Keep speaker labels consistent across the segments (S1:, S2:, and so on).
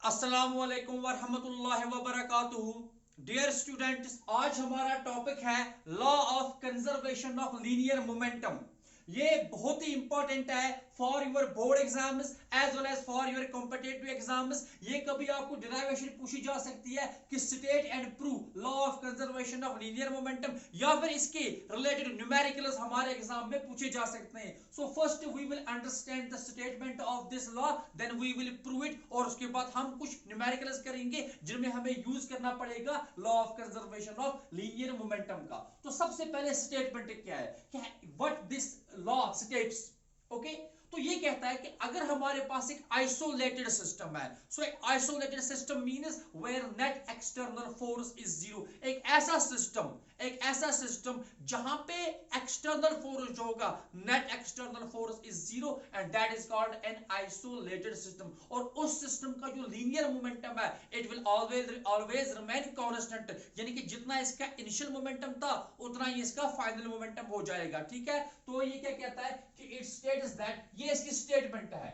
S1: अस्सलामुअलैकुम वरहमतुल्लाहि वबरकातुहू। Dear students, आज हमारा टॉपिक है law of conservation of linear momentum. ये बहुत ही इंपॉर्टेंट है for your board exams as well as for your competitive exams. ये कभी आपको डेरिवेशन पूछी जा सकती है कि state and prove law of conservation of linear momentum, या फिर इसके रिलेटेड न्यूमेरिकल्स हमारे एग्जाम में पूछे जा सकते हैं। So first we will understand the statement of this law, then we will prove it, और उसके बाद हम कुछ न्यूमेरिकल्स करेंगे जिनमें हमें यूज करना पड़ेगा law of conservation of linear momentum का। तो सबसे पहले स्टेटमेंट क्या है, what this law states. Okay, तो ये कहता है कि अगर हमारे पास एक आइसोलेटेड सिस्टम है, सो एक isolated system means where net external force is zero. एक ऐसा सिस्टम जहां पे एक्सटर्नल फोर्स जो होगा, net external force is zero, and that is called an isolated system. और उस सिस्टम का जो लीनियर मोमेंटम है, it will always remain constant, यानी कि जितना इसका इनिशियल मोमेंटम था उतना ही इसका फाइनल मोमेंटम हो जाएगा। ठीक है, तो ये क्या कहता है कि इट स्टेट्स दैट, ये इसकी स्टेटमेंट है,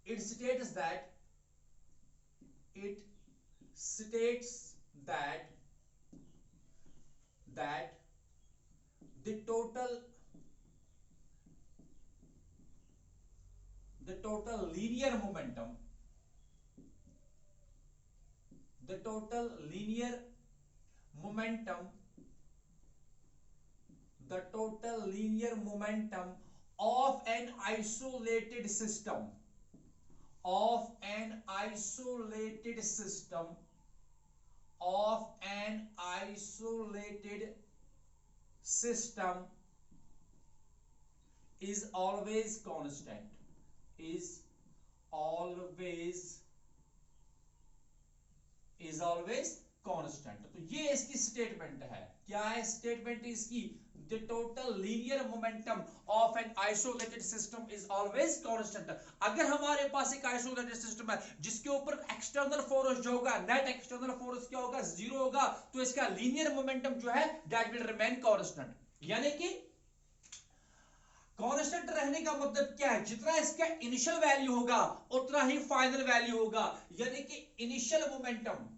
S1: it states that that the total linear momentum, the total linear momentum the total linear momentum of an isolated system of an isolated system of an isolated system is always constant, is always constant. तो ये इसकी statement है। क्या है statement इसकी? The total linear momentum of N isolated system is always constant. अगर हमारे पास एक आइसोलेटेड सिस्टम है जिसके ऊपर एक्सटर्नल फोर्स जो होगा, नेट एक्सटर्नल फोर्स क्या होगा, जीरो होगा, तो इसका लीनियर मोमेंटम जो है दैट विल रिमेन कांस्टेंट। यानी कि कांस्टेंट रहने का मतलब क्या है, जितना इसका इनिशियल वैल्यू होगा उतना ही फाइनल वैल्यू होगा। यानी कि initial momentum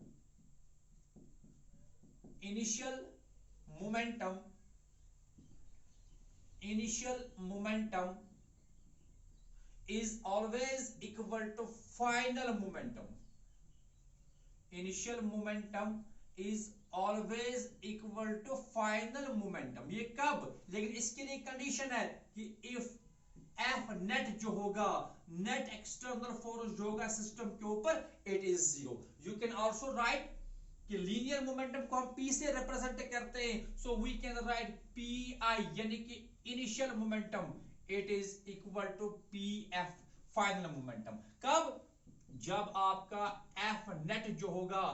S1: is always equal to final momentum. Initial momentum is always equal to final momentum. ये कब? लेकिन इसके लिए कंडीशन है कि if F net जो होगा, नेट एक्सटर्नल फोर्स जो होगा सिस्टम के ऊपर, it is zero. You can also write कि लीनियर मोमेंटम को हम P से रिप्रेजेंट करते हैं, so we can write PI, यानी कि initial momentum it is equal to PF final momentum. कब? जब आपका F नेट जो होगा,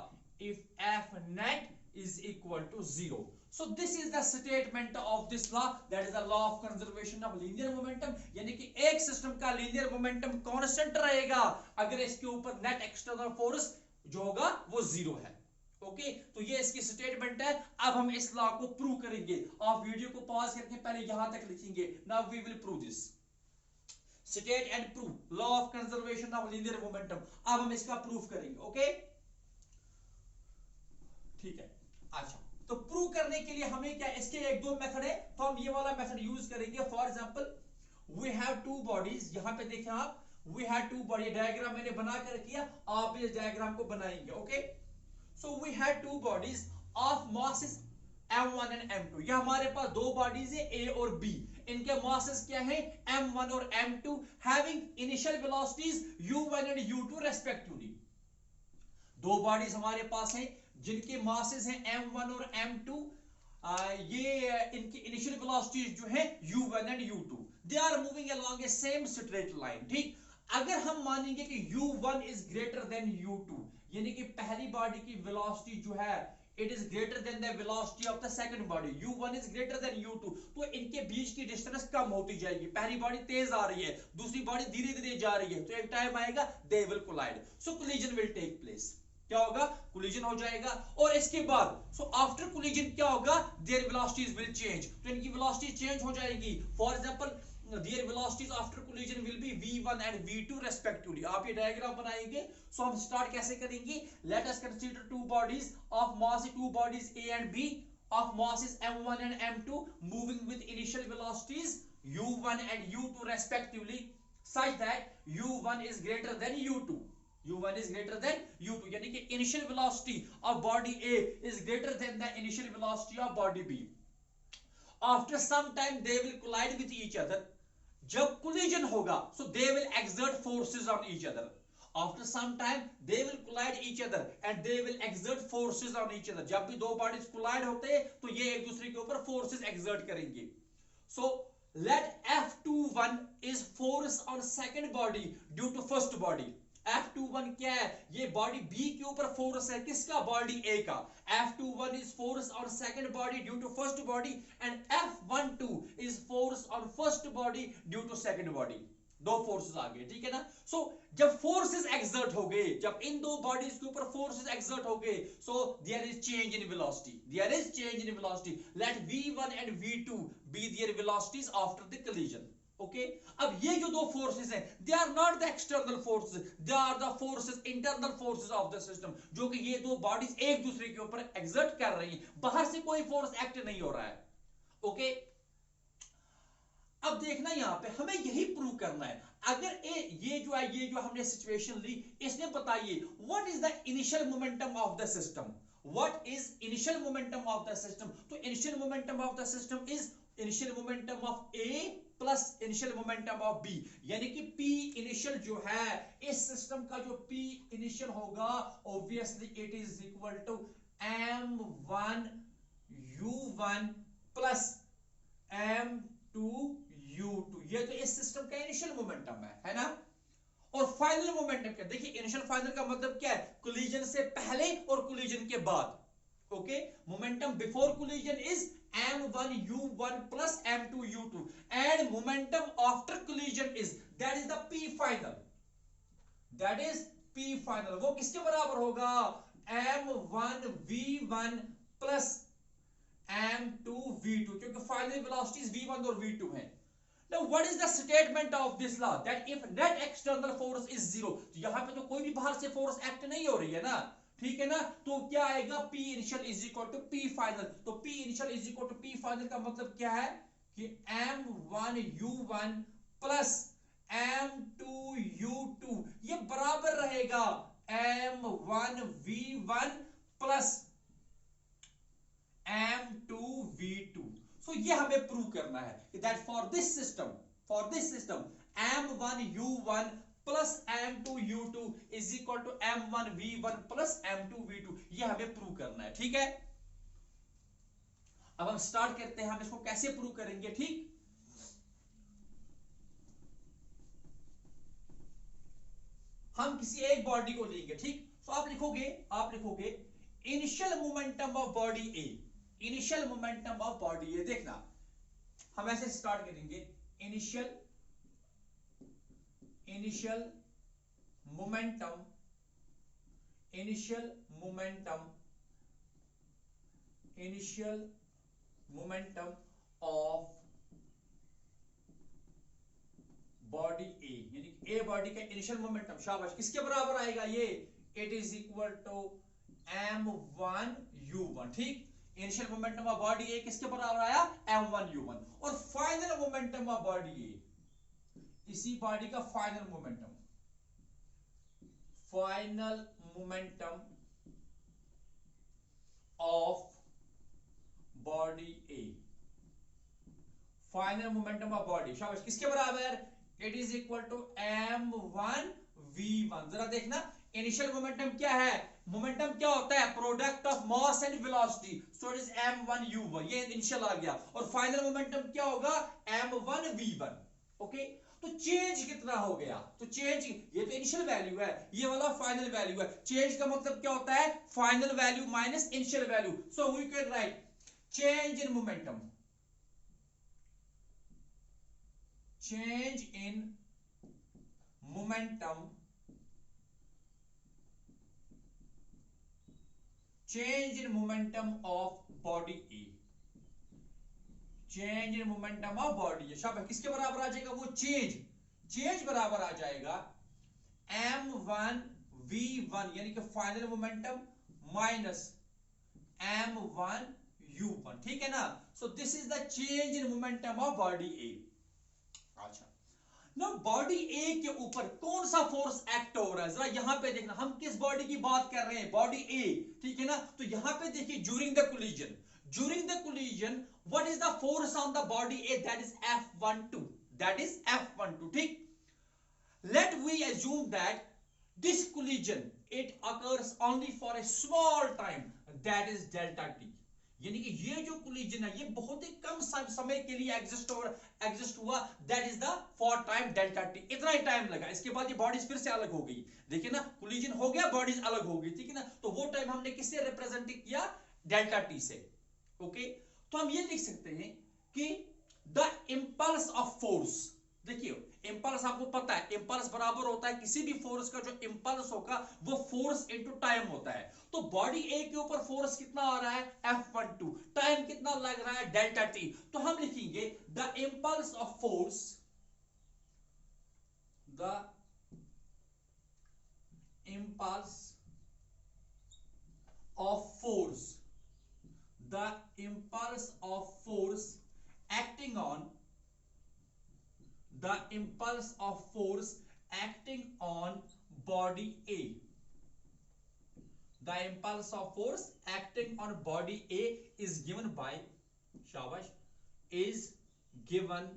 S1: if F net is equal to zero. So this is the statement of this law, that is the law of conservation of linear momentum। यानी कि एक system का linear momentum constant रहेगा अगर इसके ऊपर नेट एक्सटर्नल फोर्स जो होगा वो जीरो है। ओके, तो ये इसकी स्टेटमेंट है। अब हम इस लॉ को प्रूव करेंगे। आप वीडियो को पॉज करके पहले यहां तक लिखेंगे। Now we will prove this. State and prove law of conservation of linear momentum. अब हम इसका प्रूफ करेंगे। ओके, ठीक है। अच्छा, तो प्रूव करने के लिए हमें क्या, इसके एक दो मेथड है, तो हम ये वाला मेथड यूज करेंगे। For example, we have two bodies. यहां पे देखें आप, we have two body, diagram मैंने बना कर किया, आप इस डायग्राम को बनाएंगे। Okay, so we have two bodies of masses M1 and M2। ये हमारे पास दो बॉडीज है, A और B। इनके मासेस क्या है, M1 और M2, having initial velocities U1 and U2 respectively. दो बॉडीज हमारे पास हैं जिनके मासेस हैं M1 और M2। ये इनकी इनिशियल वेलोसिटीज जो है U1 and U2, they are moving along a same straight line. ठीक, अगर हम मानेंगे कि U1 is greater than U2, यानी कि पहली बॉडी की वेलोसिटी जो है it is greater than the velocity of the second body, U1 is greater than U2, तो इनके बीच की डिस्टेंस कम होती जाएगी। पहली बॉडी तेज आ रही है, दूसरी बॉडी धीरे धीरे जा रही है, तो एक टाइम आएगा they will collide, so collision will take place. क्या होगा, कोलिजन हो जाएगा। और इसके बाद सो आफ्टर कोलिजन क्या होगा, देयर वेलोसिटीज विल चेंज, तो इनकी वेलोसिटी चेंज हो जाएगी। For example their velocities after collision will be v1 and v2 respectively. आप ये डायग्राम बनाएंगे. So हम स्टार्ट कैसे करेंगे? Let us consider two bodies of mass, two bodies A and B of masses m1 and m2 moving with initial velocities u1 and u2 respectively, such that u1 is greater than u2. u1 is greater than u2, यानी कि initial velocity of body A is greater than the initial velocity of body B. After some time they will collide with each other. जब collision होगा, so they will exert forces on each other. After some time they will collide each other and they will exert forces on each other. जब भी दो bodies collide होते हैं तो ये एक दूसरे के ऊपर forces exert करेंगे. So let F21 is force on second body due to first body. F21 क्या है? ये बॉडी B के ऊपर फोर्स है. किसका? बॉडी A का. F21 is force on second body due to first body and F12 is force on first body due to second body. दो forces आ गए, ठीक है ना. सो जब फोर्सेस एक्सर्ट हो गए, जब इन दो बॉडीज के ऊपर फोर्सेस एक्सर्ट हो गए, so there is change in velocity. There is change in velocity. Let v1 and v2 be their velocities after the collision. Okay, अब ये जो दो फोर्सेस हैं, they are not the external forces, they are the forces, internal forces of the system, जो कि ये दो bodies एक दूसरे के ऊपर एक्सर्ट कर रही हैं. बाहर से कोई फोर्स एक्ट नहीं हो रहा है. ओके, अब देखना यहां पे हमें यही प्रूव करना है. अगर ये जो हमने सिचुएशन ली, इसने बताइए what is the initial momentum of the system. What is initial momentum of the system? तो initial momentum of the system is initial momentum of A plus initial momentum of B, यानी कि P initial जो है इस system का, जो P initial होगा, obviously it is equal to m1 u1 plus m2 u2. ये तो इस सिस्टम का इनिशियल मोमेंटम है ना. और फाइनल मोमेंटम क्या? देखिए इनिशियल फाइनल का मतलब क्या है? कोलिजन से पहले और कोलिजन के बाद. Okay, momentum before collision is m1 u1 plus m2 u2 and momentum after collision is, that is the p final. That is p final. वो किसके बराबर होगा? m1 v1 plus m2 v2, क्योंकि फाइनल वेलोसिटीज v1 और v2 हैं. Now what is the statement of this law? That if net external force is zero, तो यहां पे तो कोई भी बाहर से फोर्स एक्ट नहीं हो रही है ना, ठीक है ना. तो क्या आएगा? P initial is equal to P final. तो P initial is equal to P final का मतलब क्या है कि m1 u1 plus m2 u2 ये बराबर रहेगा m1 v1 plus m2 v2. So ये हमें प्रूव करना है कि that for this system m1 u1 plus m2 u2 is equal to m1 v1 plus m2 v2. ये हमें प्रूव करना है, ठीक है. अब हम स्टार्ट करते हैं. हम इसको कैसे प्रूव करेंगे? ठीक, हम किसी एक बॉडी को लेंगे. ठीक, तो आप लिखोगे initial momentum of body A. Initial momentum of body A. देखना हम ऐसे स्टार्ट करेंगे. Initial momentum of body A, यानी ए बॉडी का इनिशियल मोमेंटम. शाबाश, किसके बराबर आएगा ये? It is equal to m1 u1. ठीक, initial momentum of body A किसके बराबर आया? m1 u1. और final momentum of body A, इसी बॉडी का final momentum of body A, final momentum of body. शाबाश, किसके बराबर? It is equal to m1 v1. जरा देखना इनिशियल मोमेंटम क्या है? मोमेंटम क्या होता है? Product of mass and velocity. So it is m1 u1, ये इनिशियल आ गया. और फाइनल मोमेंटम क्या होगा? m1 v1. ओके, तो चेंज कितना हो गया? तो चेंज, ये तो इनिशियल वैल्यू है, ये वाला फाइनल वैल्यू है. चेंज का मतलब क्या होता है? Final value minus initial value. So we can write change in momentum, change in momentum of body A. Change in momentum of body है। शाबाश, किसके बराबर आ जाएगा वो चेंज बराबर आ जाएगा m1v1 यानी कि फाइनल मोमेंटम माइनस m1u1, ठीक है ना। So this is the change in momentum of body A. अच्छा, ना बॉडी ए के ऊपर कौन सा फोर्स एक्ट हो रहा है, जरा यहां पे देखना, हम किस बॉडी की बात कर रहे हैं, बॉडी ए, ठीक है ना। तो यहां पे देखिए during the collision what is the force on the body A, that is F12, ठीक। Let we assume that this collision it occurs only for a small time, that is delta t। यानी कि ये जो collision है ये बहुत ही कम समय के लिए एग्जिस्ट हुआ, that is the for time delta T, इतना ही टाइम लगा। इसके बाद ये बॉडीज फिर से अलग हो गई, देखिए ना, कोलिजन हो गया, बॉडीज अलग हो गई, ठीक है ना। तो वो टाइम हमने किससे रिप्रेजेंट किया, डेल्टा टी से। ओके, तो हम ये लिख सकते हैं कि द इंपल्स ऑफ फोर्स, देखिए इंपल्स आपको पता है, इंपल्स बराबर होता है किसी भी फोर्स का जो इंपल्स होगा वो फोर्स इनटू टाइम होता है। तो बॉडी ए के ऊपर फोर्स कितना आ रहा है, F12, टाइम कितना लग रहा है, डेल्टा टी। तो हम लिखेंगे the impulse of force, the impulse of force, the impulse of force acting on the impulse of force acting on body A, the impulse of force acting on body A is given by, shabash, is given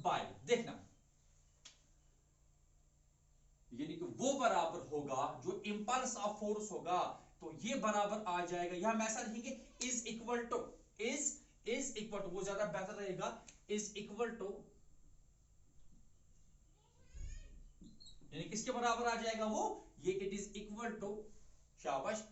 S1: by, देखना, यानी कि वो बराबर होगा जो impulse of force होगा, तो ये बराबर आ जाएगा, यहां हम ऐसा लिखेंगे इज इक्वल टू, वो ज्यादा बेहतर रहेगा, इज इक्वल टू, यानी किसके बराबर आ जाएगा वो, ये इट इज इक्वल टू, शाबाश,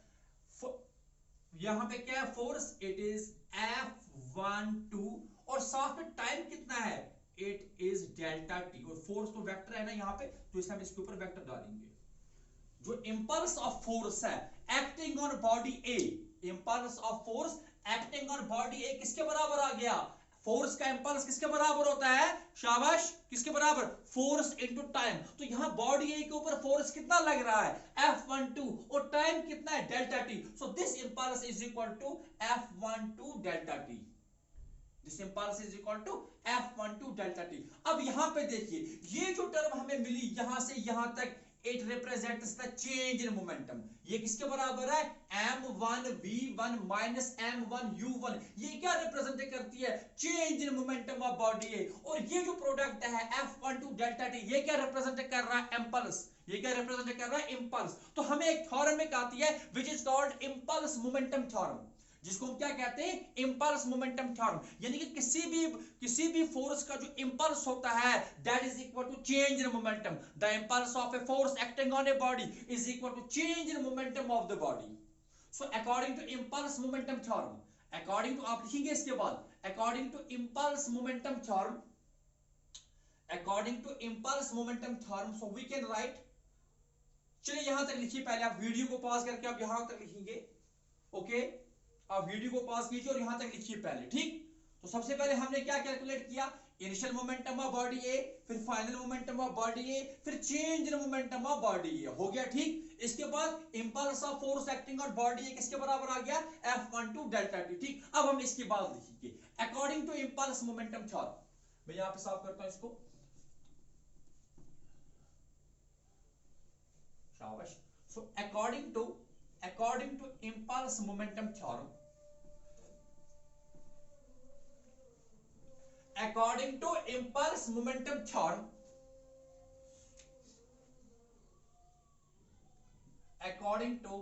S1: यहां पे क्या है फोर्स, इट इज F12 और साथ में टाइम कितना है, इट इज डेल्टा टी, और फोर्स तो वेक्टर है ना यहाँ पे, तो इसमें हम इसके ऊपर वेक्टर डालेंगे। जो इंपल्स ऑफ फोर्स है acting on body A, impulse of force acting on body A किसके बराबर आ गया, फोर्स का इंपल्स किसके बराबर होता है, शाबाश, किसके बराबर, फोर्स इनटू टाइम। तो यहां बॉडी ए के ऊपर फोर्स कितना लग रहा है, F12, और टाइम कितना है, delta t. So this impulse is equal to F12 delta t, this impulse is equal to F12 delta t. अब यहां पे देखिए ये जो टर्म हमें मिली यहां से यहां तक, it represents the change in momentum, ये किसके बराबर है, m1v1 माइनस m1u1, ये क्या रिप्रेजेंट करती है, change in momentum of body है। और ये जो प्रोडक्ट है F12 डेल्टा टी, ये क्या रिप्रेजेंट कर रहा है, इंपल्स, ये क्या रिप्रेजेंट कर रहा है, इंपल्स। तो हमें एक थ्योरम एक आती है which is called impulse momentum theorem, जिसको हम क्या कहते हैं, इंपल्स मोमेंटम थ्योरम, यानी कि किसी भी फोर्स का जो इंपल्स होता है that is equal to change in momentum, the impulse of a force acting on a body is equal to change in momentum of the body. So according to impulse momentum theorem, according to, आप लिखेंगे इसके बाद, according to impulse momentum theorem, according to impulse momentum theorem, so we can write, चलिए यहां तक लिखिए, पहले आप वीडियो को पॉज करके आप यहां तक लिखेंगे, ओके, आप वीडियो को पॉज कीजिए और यहां तक लिखिए पहले, ठीक। तो सबसे पहले हमने क्या कैलकुलेट किया, initial momentum of body A, फिर final momentum of body A, फिर change in momentum of body A, हो गया, ठीक। इसके बाद impulse of force acting on body A किसके बराबर आ गया, F12 डेल्टा टी, ठीक। अब हम इसके बाद लिखेंगे according to impulse momentum theorem, मैं यहां पे साफ करता हूं इसको, शाबाश। So according to impulse momentum theorem, according to impulse momentum theorem, according to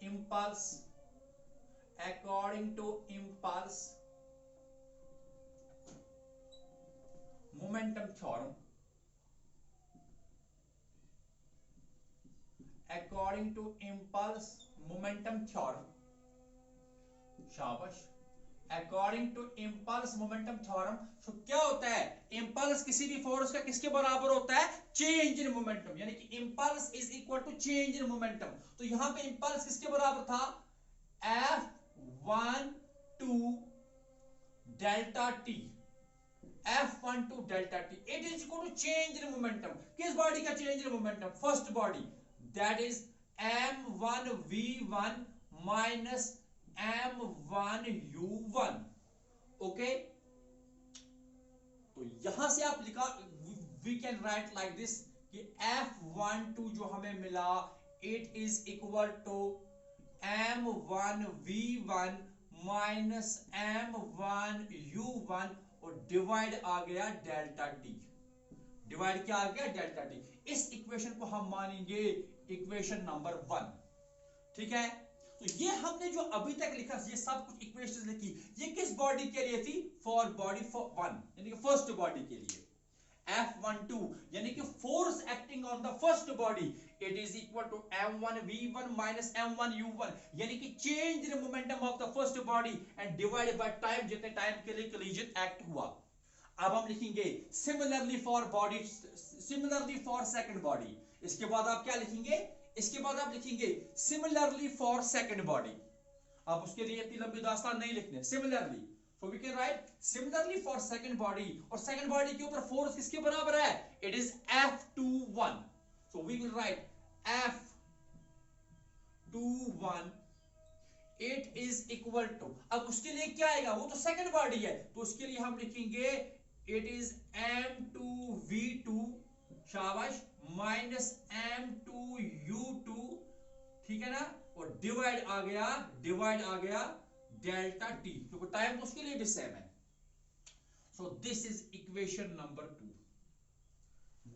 S1: impulse momentum theorem, according to impulse momentum theorem, शाबाश, according to impulse momentum theorem, तो क्या होता है, इंपल्स किसी भी फोर्स का किसके बराबर होता है, चेंज इन मोमेंटम, यानी कि impulse is equal to change in momentum. तो यहां पे इंपल्स किसके बराबर था, F12 delta t, F12 delta t, it is equal to change in momentum. किस बॉडी का change in momentum, first body, that is m1v1 minus m1u1। Okay, तो यहां से आप लिखा, we can write like this कि F12 जो हमें मिला, it is equal to m1v1 minus m1u1 और डिवाइड आ गया डेल्टा टी, डिवाइड क्या आ गया, डेल्टा टी। इस इक्वेशन को हम मानेंगे इक्वेशन नंबर 1, ठीक है। तो ये हमने जो अभी तक लिखा, ये सब कुछ इक्वेशंस लिखी, ये किस बॉडी के लिए थी, फॉर बॉडी फॉर 1, यानी कि फर्स्ट बॉडी के लिए। F12 यानी कि force acting on the first body, it is equal to m1v1 minus m1u1, यानी कि change in momentum of the first body and divided by time, जितने टाइम के लिए कोलिजन एक्ट हुआ। अब हम लिखेंगे similarly for body, similarly for second body. इसके बाद आप क्या लिखेंगे, इसके बाद आप लिखेंगे सिमिलरली फॉर सेकंड बॉडी। आप उसके लिए इतनी लंबी दास्तान नहीं लिखने, similarly, so we can write similarly for second body, और second body के ऊपर फोर्स किसके बराबर है, it is F21, so we will write F21, it is equal to, अब उसके लिए क्या आएगा, वो तो सेकंड बॉडी है, तो उसके लिए हम लिखेंगे it is M2V2, शाबाश, माइनस M2U2, ठीक है ना, और डिवाइड आ गया, डिवाइड आ गया डेल्टा टी, क्योंकि टाइम तो उसके लिए भी सेम है। So this is equation number 2,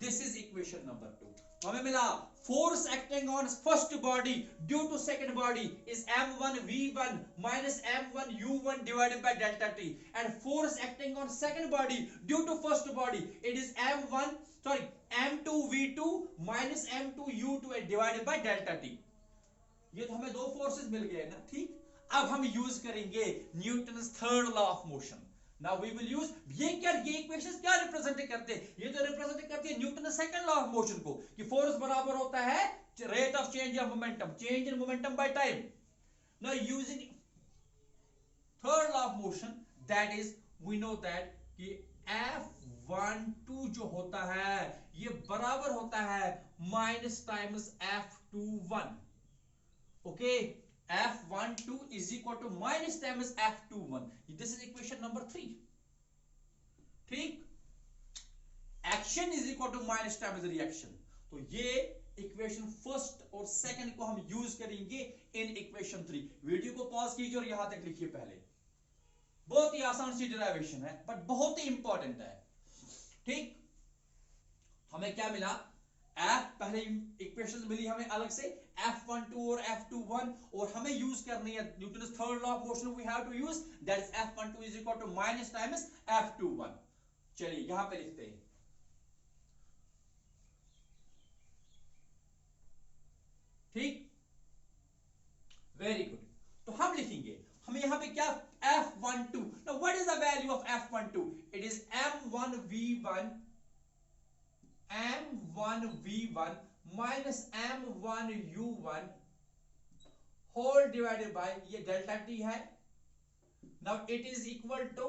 S1: this is equation number 2। तो हमें मिला force acting on first body due to second body is m1v1 minus m1u1 divided by delta t, and force acting on second body due to first body it is m2v2 minus m2u2 divided by delta t. ये तो हमें दो forces मिल गए ना, ठीक। अब हम use करेंगे Newton's third law of motion. Now we will use, ये क्या, ये इक्वेशंस क्या रिप्रेजेंट करते हैं, ये तो रिप्रेजेंट करती है Newton second law of motion को, कि फोर्स बराबर होता है rate of change of momentum, change in momentum by time. Now using third law of motion, that is we know that कि F12 जो होता है ये बराबर होता है minus times F21। Okay, F12 is equal to minus times F21, this is equation number 3, ठीक। Action is equal to minus times reaction, तो ये इक्वेशन फर्स्ट और सेकंड को हम यूज करेंगे इन इक्वेशन 3। वीडियो को पॉज कीजिए और यहां तक लिखिए पहले, बहुत ही आसान सी डेरिवेशन है बट बहुत ही इंपॉर्टेंट है, ठीक। हमें क्या मिला, F, पहले इक्वेशंस मिली हमें अलग से F12 और F21, और हमें यूज करनी है Newton's third law of motion, we have to use, that is F12 is equal to minus times F21। चलिए यहां पे लिखते हैं, ठीक, वेरी गुड। तो हम लिखेंगे, हमें यहां पे क्या, F12, now what is the value of F12, it is m1v1 minus m1u1 whole divided by, ये डेल्टा टी है। Now it is equal to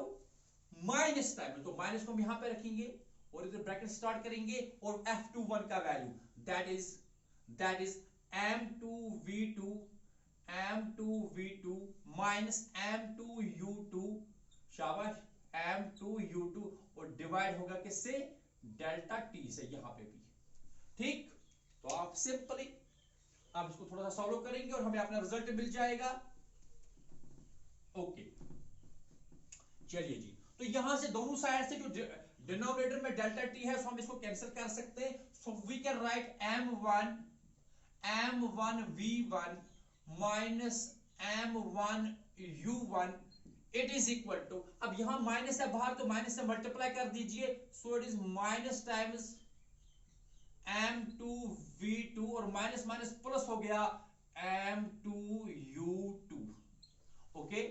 S1: minus time, तो माइनस को हम यहां पे रखेंगे और इधर ब्रैकेट स्टार्ट करेंगे, और F21 का value that is m2v2 minus m2u2, शाबाश, m2u2, और डिवाइड होगा किससे, डेल्टा टी से, यहां पे भी, ठीक। तो आप सिंपली आप इसको थोड़ा सा सॉल्व करेंगे और हमें अपना रिजल्ट मिल जाएगा। ओके, चलिए जी, तो यहां से दोनों साइड से जो डिनोमिनेटर में डेल्टा टी है, तो हम इसको कैंसिल कर सकते हैं। So we can write m1v1 minus m1u1, it is equal to, अब यहां माइनस है बाहर, तो माइनस से मल्टीप्लाई कर दीजिए, सो it is minus times m2v2, और माइनस माइनस प्लस हो गया m2u2। ओके,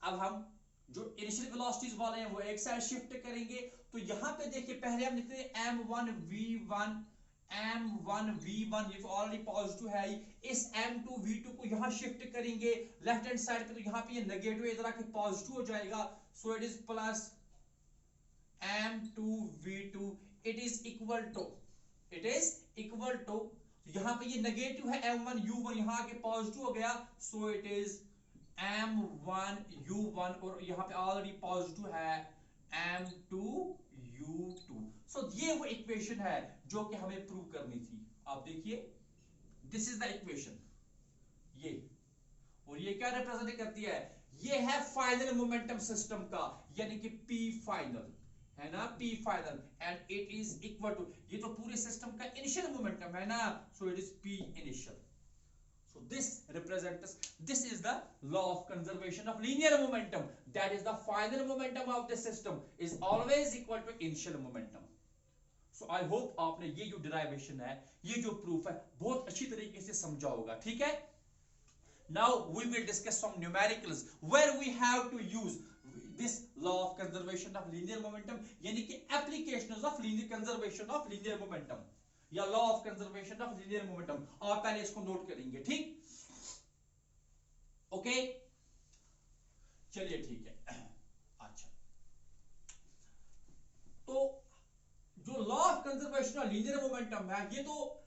S1: अब हम जो इनिशियल वेलोसिटीज वाले हैं वो एक साइड शिफ्ट करेंगे। तो यहां पे देखिए पहले हम लिखते हैं m1v1 m1v1, ये तो ऑलरेडी पॉजिटिव है ही। इस m2v2 को यहां शिफ्ट करेंगे लेफ्ट हैंड साइड पे, तो यहां पे ये नेगेटिव इधर आके पॉजिटिव हो जाएगा। So it is plus m2v2, it is equal to यहां पे ये नेगेटिव है m1u1, यहां आके पॉजिटिव हो गया। सो इट इज m1u1 और यहां पे ऑलरेडी पॉजिटिव है m2u2। सो ये वो इक्वेशन है जो कि हमें प्रूव करनी थी। आप देखिए दिस इज द इक्वेशन, ये और ये क्या रिप्रेजेंट करती है, ये है फाइनल मोमेंटम सिस्टम का, यानी कि P फाइनल है ना, P final, and it is equal to, ये तो पूरे सिस्टम का इनिशियल मोमेंटम है ना, so it is P initial. So this represents, this is the law of conservation of linear momentum, that is the final momentum of the system is always equal to initial momentum. So I hope आपने ये जो derivation है, ये जो proof है, बहुत अच्छी तरीके से समझा होगा, ठीक है। Now we will discuss some numericals where we have to use this law of conservation of linear momentum, यानी कि applications of linear conservation of linear momentum या law of conservation of linear momentum. आप पहले इसको note करेंगे, ठीक, okay, चलिए ठीक है। अच्छा, तो जो law of conservation of linear momentum है, ये तो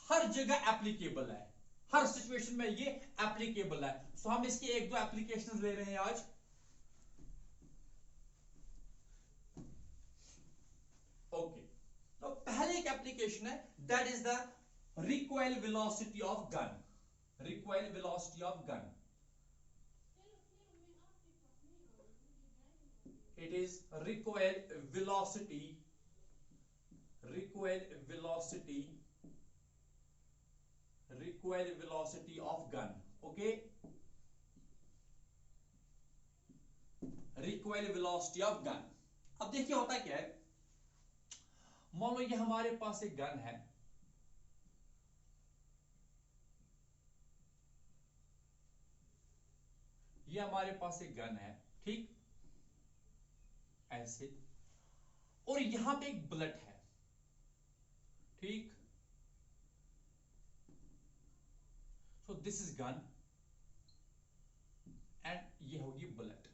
S1: हर जगह एप्लीकेबल है, हर सिचुएशन में ये एप्लीकेबल है। सो हम इसके एक दो एप्लीकेशंस ले रहे हैं आज। ओके, तो पहले एक एप्लीकेशन है, that is the recoil velocity of gun. Recoil velocity of gun, it is recoil velocity of gun, okay, recoil velocity of gun. अब देखिए होता क्या है, मान लो ये हमारे पास एक गन है, ये हमारे पास एक गन है, ठीक, ऐसे, और यहां पे एक बुलेट है, ठीक। सो दिस इज गन एंड ये होगी बुलेट,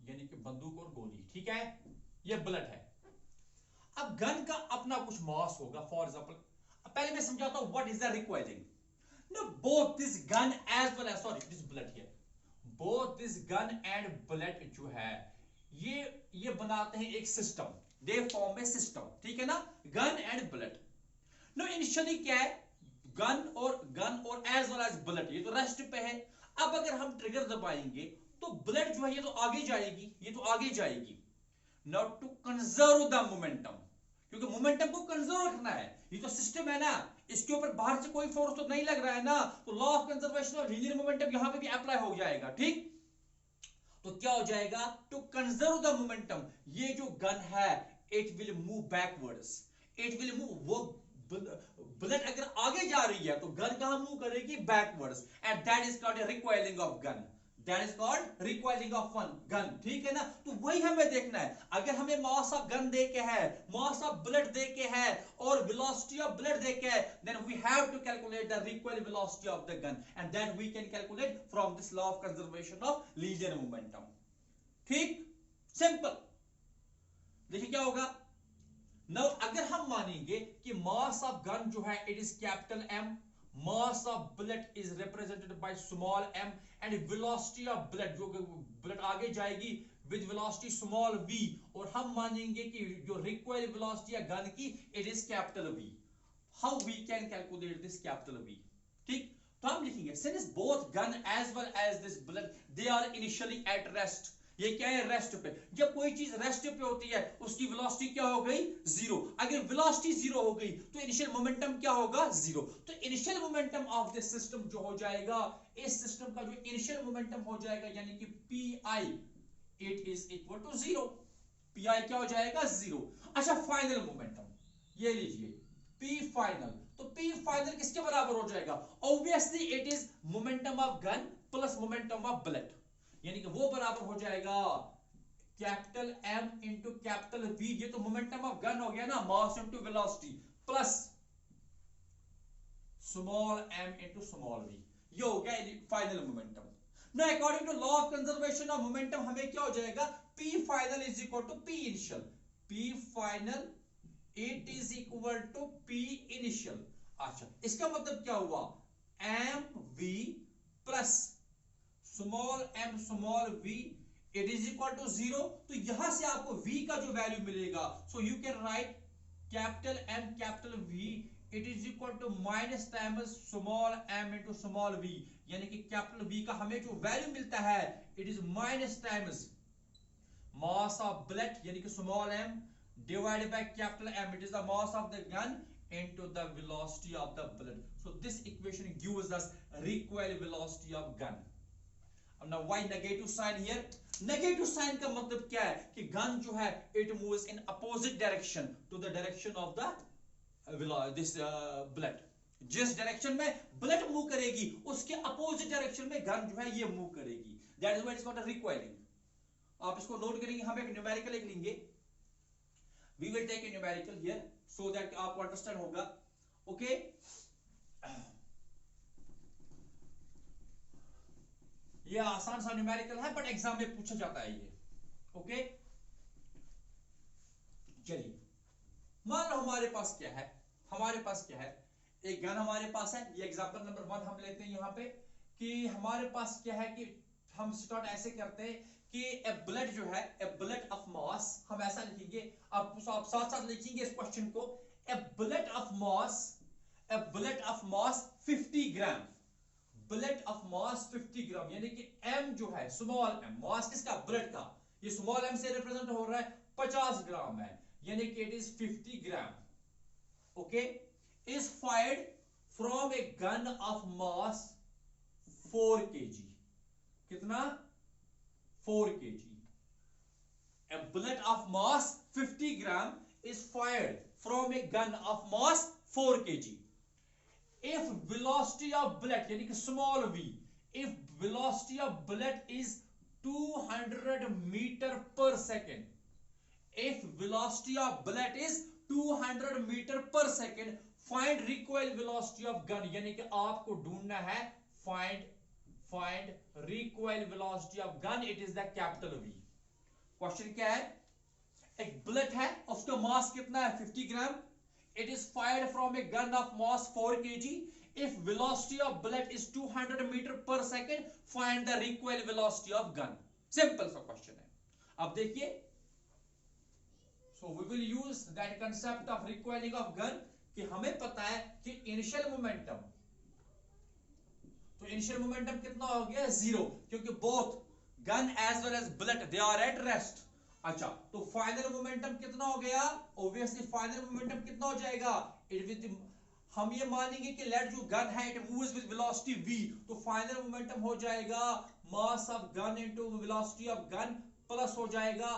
S1: यानी कि बंदूक और गोली, ठीक है, ये बुलेट है। अब गन का अपना कुछ मास होगा, फॉर एग्जांपल, पहले मैं समझाता हूं what is the recoiling. No both this gun as well as, sorry this bullet here, both this gun and bullet जो है ये बनाते हैं एक system, they form a system, ठीक है ना, gun and bullet. No initially क्या है, गन और एज वेल एज बुलेट, ये तो रेस्ट पे है। अब अगर हम ट्रिगर दबाएंगे तो बुलेट जो है ये तो आगे जाएगी, Now to conserve the momentum, क्योंकि मोमेंटम को कंजर्व रखना है, ये तो सिस्टम है ना, इसके ऊपर बाहर से कोई फोर्स तो नहीं लग रहा है ना, तो law of conservation of linear momentum यहां पे भी अप्लाई हो जाएगा, ठीक। तो क्या हो जाएगा, टू कंजर्व द मोमेंटम, ये जो गन है it will move backwards, it will move, वो बुलेट अगर आगे जा रही है तो गन कहां मूव करेगी, backwards, and that is called recoiling of gun, that is called recoiling of gun, ठीक है ना। तो वही हमें देखना है, अगर हमें मास ऑफ गन दे के है, मास ऑफ बुलेट दे के है और वेलोसिटी ऑफ बुलेट दे के है, then we have to calculate the recoil velocity of the gun, and then we can calculate from this law of conservation of linear momentum, ठीक, सिंपल। देखिए क्या होगा, नाउ अगर हम मानेंगे कि मास ऑफ गन जो है it is capital M, mass of bullet is represented by small m, and velocity of bullet, जो बुलेट आगे जाएगी with velocity small v, और हम मानेंगे कि जो recoil velocity है गन की it is capital V. How we can calculate this capital V, ठीक। तो हम लिखेंगे since both gun as well as this bullet they are initially at rest, ये क्या है, रेस्ट पे। जब कोई चीज रेस्ट पे होती है उसकी वेलोसिटी क्या हो गई, जीरो। अगर वेलोसिटी जीरो हो गई तो इनिशियल मोमेंटम क्या होगा, जीरो। तो initial momentum of this system जो हो जाएगा, इस सिस्टम का जो इनिशियल मोमेंटम हो जाएगा यानी कि P it is equal to zero, P क्या हो जाएगा, जीरो। अच्छा, फाइनल मोमेंटम ये लीजिए, पी फाइनल, तो पी फाइनल किसके बराबर हो जाएगा, obviously it is momentum of gun plus momentum of bullet, यानी कि वो बराबर हो जाएगा capital M into capital V, ये तो मोमेंटम ऑफ गन हो गया ना, mass into velocity, plus small m into small v, ये हो गया फाइनल मोमेंटम। ना according to law of conservation of momentum हमें क्या हो जाएगा, P final is equal to P initial, P final it is equal to P initial. अच्छा, इसका मतलब क्या हुआ, mv plus small m small v it is equal to 0। तो यहां से आपको v का जो वैल्यू मिलेगा, so you can write capital M capital V it is equal to minus times small m into small v, यानी कि capital V का हमें जो वैल्यू मिलता है it is minus times mass of bullet यानी कि small m divided by capital M, it is the mass of the gun into the velocity of the bullet. So this equation gives us recoil velocity of gun. Now why negative sign here? Negative sign का मतलब क्या है कि gun जो है it moves in opposite direction to the direction of the this bullet. जिस direction में bullet move करेगी उसके अपोजिट डायरेक्शन में गन जो है ये मूव करेगी, that is what is called recoiling. आप इसको नोट करेंगे, हम एक न्यूमेरिकल एक लेंगे, we will take a numerical here so that आपको अंडरस्टैंड होगा। ओके, ये आसान सा न्यूमेरिकल है बट एग्जाम में पूछा जाता है ये। ओके, चलिए मान लो हमारे पास क्या है, हमारे पास क्या है, एक गन हमारे पास है, ये एग्जांपल नंबर 1 हम लेते हैं यहाँ पे कि हमारे पास क्या है कि हम स्टार्ट ऐसे करते हैं कि ए बुलेट जो है, ए बुलेट ऑफ मास, हम ऐसा लिखेंगे, आप साथ साथ लिखेंगे इस क्वेश्चन को, a bullet of mass, a bullet of mass 50 gram, bullet of mass 50 gram, यानी कि m जो है स्मॉल m, मास किसका, बुलेट का, ये स्मॉल m से रिप्रेजेंट हो रहा है 50 ग्राम है, यानी कि it is 50 gram. Okay, is fired from a gun of mass 4 kg, कितना, 4 kg. A bullet of mass 50 gram is fired from a gun of mass 4 kg. If velocity of bullet यानी कि small v, if velocity of bullet is 200 meter per second, if velocity of bullet is 200 meter per second, find recoil velocity of gun, यानी कि आपको ढूंढना है find recoil velocity of gun, it is the capital V। Question क्या है, एक bullet है, उसका मास कितना है 50 ग्राम, it is fired from a gun of mass 4 kg, if velocity of bullet is 200 meter per second, find the recoil velocity of gun। Simple सा question है। अब देखिए, so we will use that concept of recoiling of gun कि हमें पता है कि initial momentum, तो इनिशियल मोमेंटम कितना हो गया, 0, क्योंकि both gun as well as bullet they are at rest. अच्छा, तो फाइनल मोमेंटम कितना हो गया, ऑब्वियसली फाइनल मोमेंटम कितना हो जाएगा, इट विद, हम ये मानेंगे कि लेट जो गन है it moves with velocity v, तो फाइनल मोमेंटम हो जाएगा mass of gun into velocity of gun plus हो जाएगा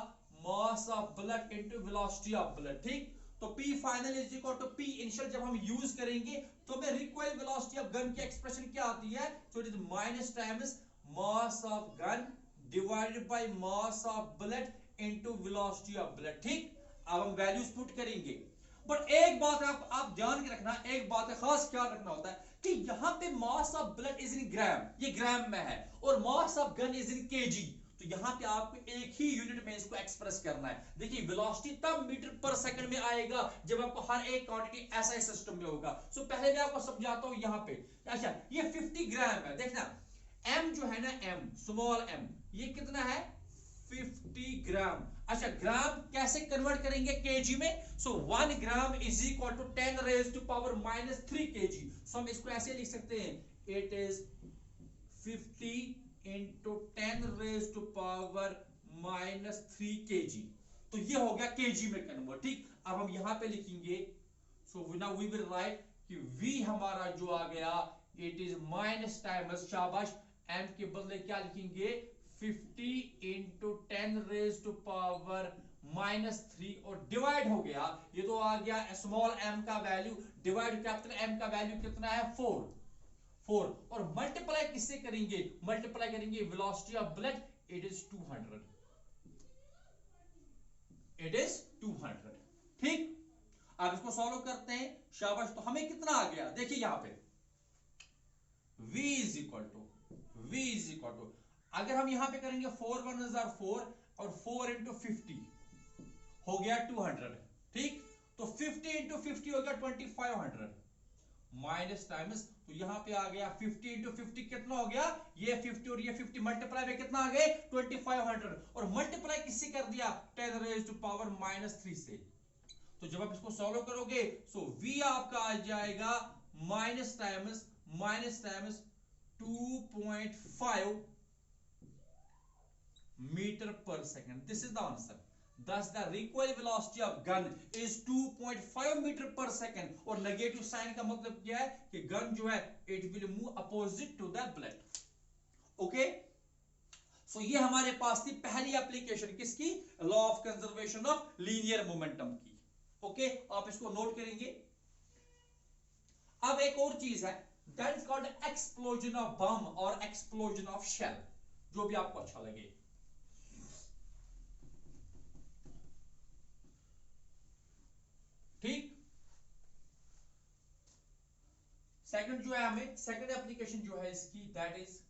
S1: mass of bullet into velocity of bullet. ठीक, तो P final is equal to P initial जब हम यूज करेंगे तो हमें रिकॉइल वेलोसिटी ऑफ गन की एक्सप्रेशन क्या आती है, so it is minus times mass of gun divided by mass of bullet into velocity of bullet. ठीक, अब हम वैल्यूज पुट करेंगे, बट एक बात आप ध्यान रखना, एक बात का खास ख्याल रखना होता है कि यहाँ पे mass of bullet is in gram, ये ग्राम में है, और mass of gun is in KG, तो यहाँ पे आपको एक ही यूनिट में इसको एक्सप्रेस करना है। देखिए वेलोसिटी तब मीटर पर सेकंड में आएगा जब आपको हर एक क्वांटिटी ऐसा सिस्टम में होगा। सो पहले मैं आपको समझाता हूँ यहाँ पे। अच्छा, ये 50 ग्राम है, देखना m जो है ना, m स्मॉल m, ये कितना है 50 ग्राम। अच्छा, ग्राम कैसे कन्वर्ट करेंगे केजी में, so 1 gram is equal to 10 raise to power -3 KG. So हम इसको ऐसे लिख सकते हैं, it is 50 into 10 raised to power -3 kg, तो ये हो गया केजी में कन्वर्ट। ठीक, अब हम यहां पे लिखेंगे, so now we will write कि v हमारा जो आ गया इट इज माइनस टाइम्स, शाबाश, m के बदले क्या लिखेंगे 50 into 10 raised to power -3 और डिवाइड हो गया, ये तो आ गया स्मॉल m का वैल्यू डिवाइड कैपिटल M का वैल्यू कितना है 4 और मल्टीप्लाई किससे करेंगे, मल्टीप्लाई करेंगे velocity of bullet, it is आप इसको सॉल्व करते हैं, शाबाश। तो हमें कितना आ गया, देखिए यहां पे v इज इक्वल टू अगर हम यहां पे करेंगे 4 1 4 और 4 इंटू 50 हो गया 200, ठीक। तो 50 इंटू 50 हो गया 2500 माइनस टाइम्स, तो यहां पे आ गया 50 इंटू 50 कितना हो गया, ये 50 और ये 50 मल्टीप्लाई में कितना आ गए 2500, और मल्टीप्लाई किससे कर दिया 10 रेज़ टू पावर -3 से। तो जब आप इसको सॉल्व करोगे सो v आपका आ जाएगा minus times 2.5 metre per second. This is the answer. Thus the recoil velocity of gun is 2.5 metre per second. और नेगेटिव साइन का मतलब क्या है कि गन जो है it will move opposite to the bullet. Okay, so ये हमारे पास थी पहली एप्लीकेशन किसकी, law of conservation of linear momentum की। ओके, आप इसको नोट करेंगे। अब एक और चीज है, that is called explosion of बम और एक्सप्लोजन ऑफ शेल, जो भी आपको अच्छा लगे। ठीक, सेकंड जो है, हमें सेकंड एप्लीकेशन जो है इसकी, that is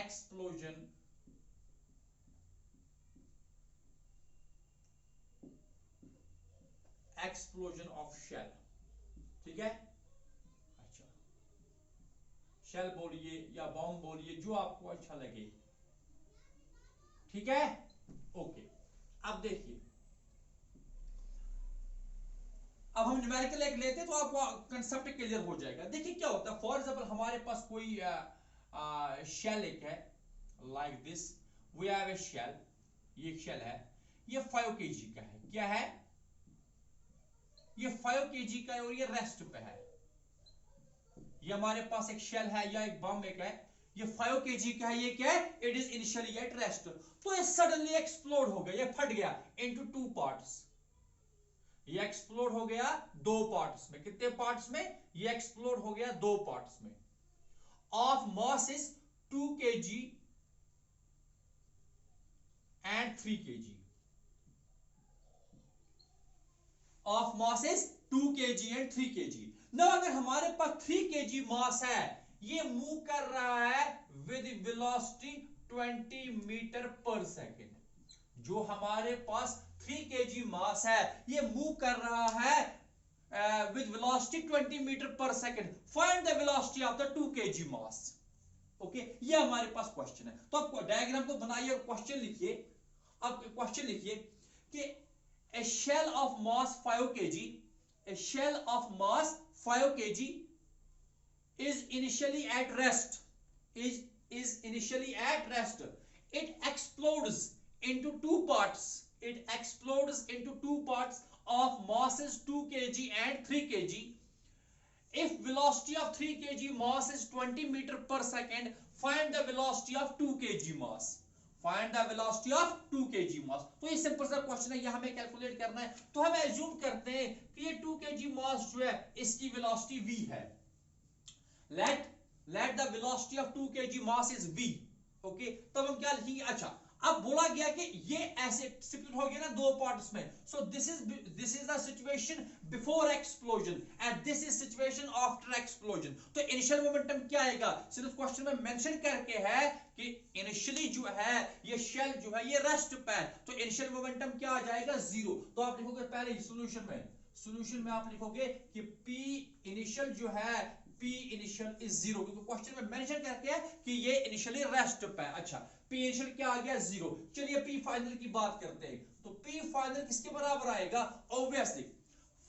S1: explosion of shell. ठीक है, अच्छा, शेल बोलिए या बॉम्ब बोलिए, जो आपको अच्छा लगे। ठीक है, ओके। अब देखिए, अब हम न्यूमेरिकल एक लेते हैं तो आपको कंसेप्ट क्लियर हो जाएगा। देखिए क्या होता है, फॉर एग्जांपल हमारे पास कोई शेल एक है, like this we have a shell, ये एक शेल है, ये 5 kg का है। क्या है, ये 5 kg का है और ये रेस्ट पे है। ये हमारे पास एक शेल है या एक बम एक है, ये 5 kg का है। ये क्या है, it is initially at rest. तो ये सडनली एक्सप्लोड हो गया, ये फट गया इनटू 2 पार्ट्स। ये एक्सप्लोड हो गया 2 पार्ट्स में। कितने पार्ट्स में, ये एक्सप्लोड हो गया 2 पार्ट्स में। Of mass is 2 kg and 3 kg। Of mass is 2 kg and 3 kg। ना अगर हमारे पास 3 kg मास है, ये मूव कर रहा है with velocity 20 metre per second. जो हमारे पास 3 kg मास है, ये मूव कर रहा है with velocity 20 metre per second. Find the velocity of the 2 kg mass. Okay, ये हमारे पास क्वेश्चन है। तो आप डायग्राम को बनाइए और क्वेश्चन लिखिए। अब क्वेश्चन लिखिए कि a shell of mass 5 kg, a shell of mass 5 kg is initially at rest, is initially at rest. It explodes into 2 parts. It explodes into 2 parts of masses 2 kg and 3 kg. If velocity of 3 kg mass is 20 meter per second, find the velocity of 2 kg mass. Find the velocity of 2 kg mass. तो ये simple सा question है, ये हमें calculate करना है। तो हम एज्यूम करते हैं कि ये 2 kg मास जो है इसकी वेलोसिटी v है। let the velocity of 2 kg mass is v। Okay, तब हम क्या लिखेंगे, अच्छा अब बोला गया कि ये ऐसे स्प्लिट हो गया ना 2 पार्ट्स में। सो this is the situation before explosion and this is situation after explosion. तो इनिशियल मोमेंटम क्या आएगा, सिर्फ क्वेश्चन में मेंशन करके है कि इनिशियली जो है ये शेल जो है ये रेस्ट पे है, तो इनिशियल मोमेंटम क्या आ जाएगा 0। तो आप लिखोगे पहले सॉल्यूशन में आप लिखोगे कि P इनिशियल जो है P इनिशियल इज 0, क्योंकि क्वेश्चन में मेंशन करके है कि ये इनिशियली रेस्ट पे है। अच्छा, P इनिशियल क्या आ गया 0। चलिए P फाइनल की बात करते हैं। तो P फाइनल किसके बराबर आएगा, ऑब्वियसली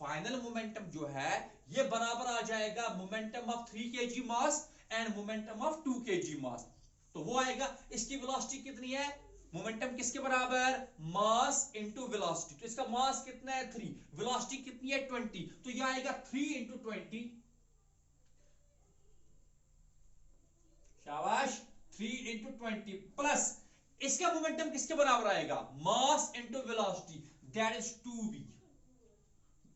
S1: फाइनल मोमेंटम जो है ये बराबर आ जाएगा momentum of 3 kg mass and momentum of 2 kg मास। तो वो आएगा, इसकी वेलोसिटी कितनी है, मोमेंटम किसके बराबर, मास इनटू वेलोसिटी। तो इसका मास कितना है 3, वेलोसिटी कितनी है 20, तो ये आएगा 3 × 20, शाबाश, 3 × 20 प्लस इसका मोमेंटम किसके बराबर आएगा, mass into velocity, that is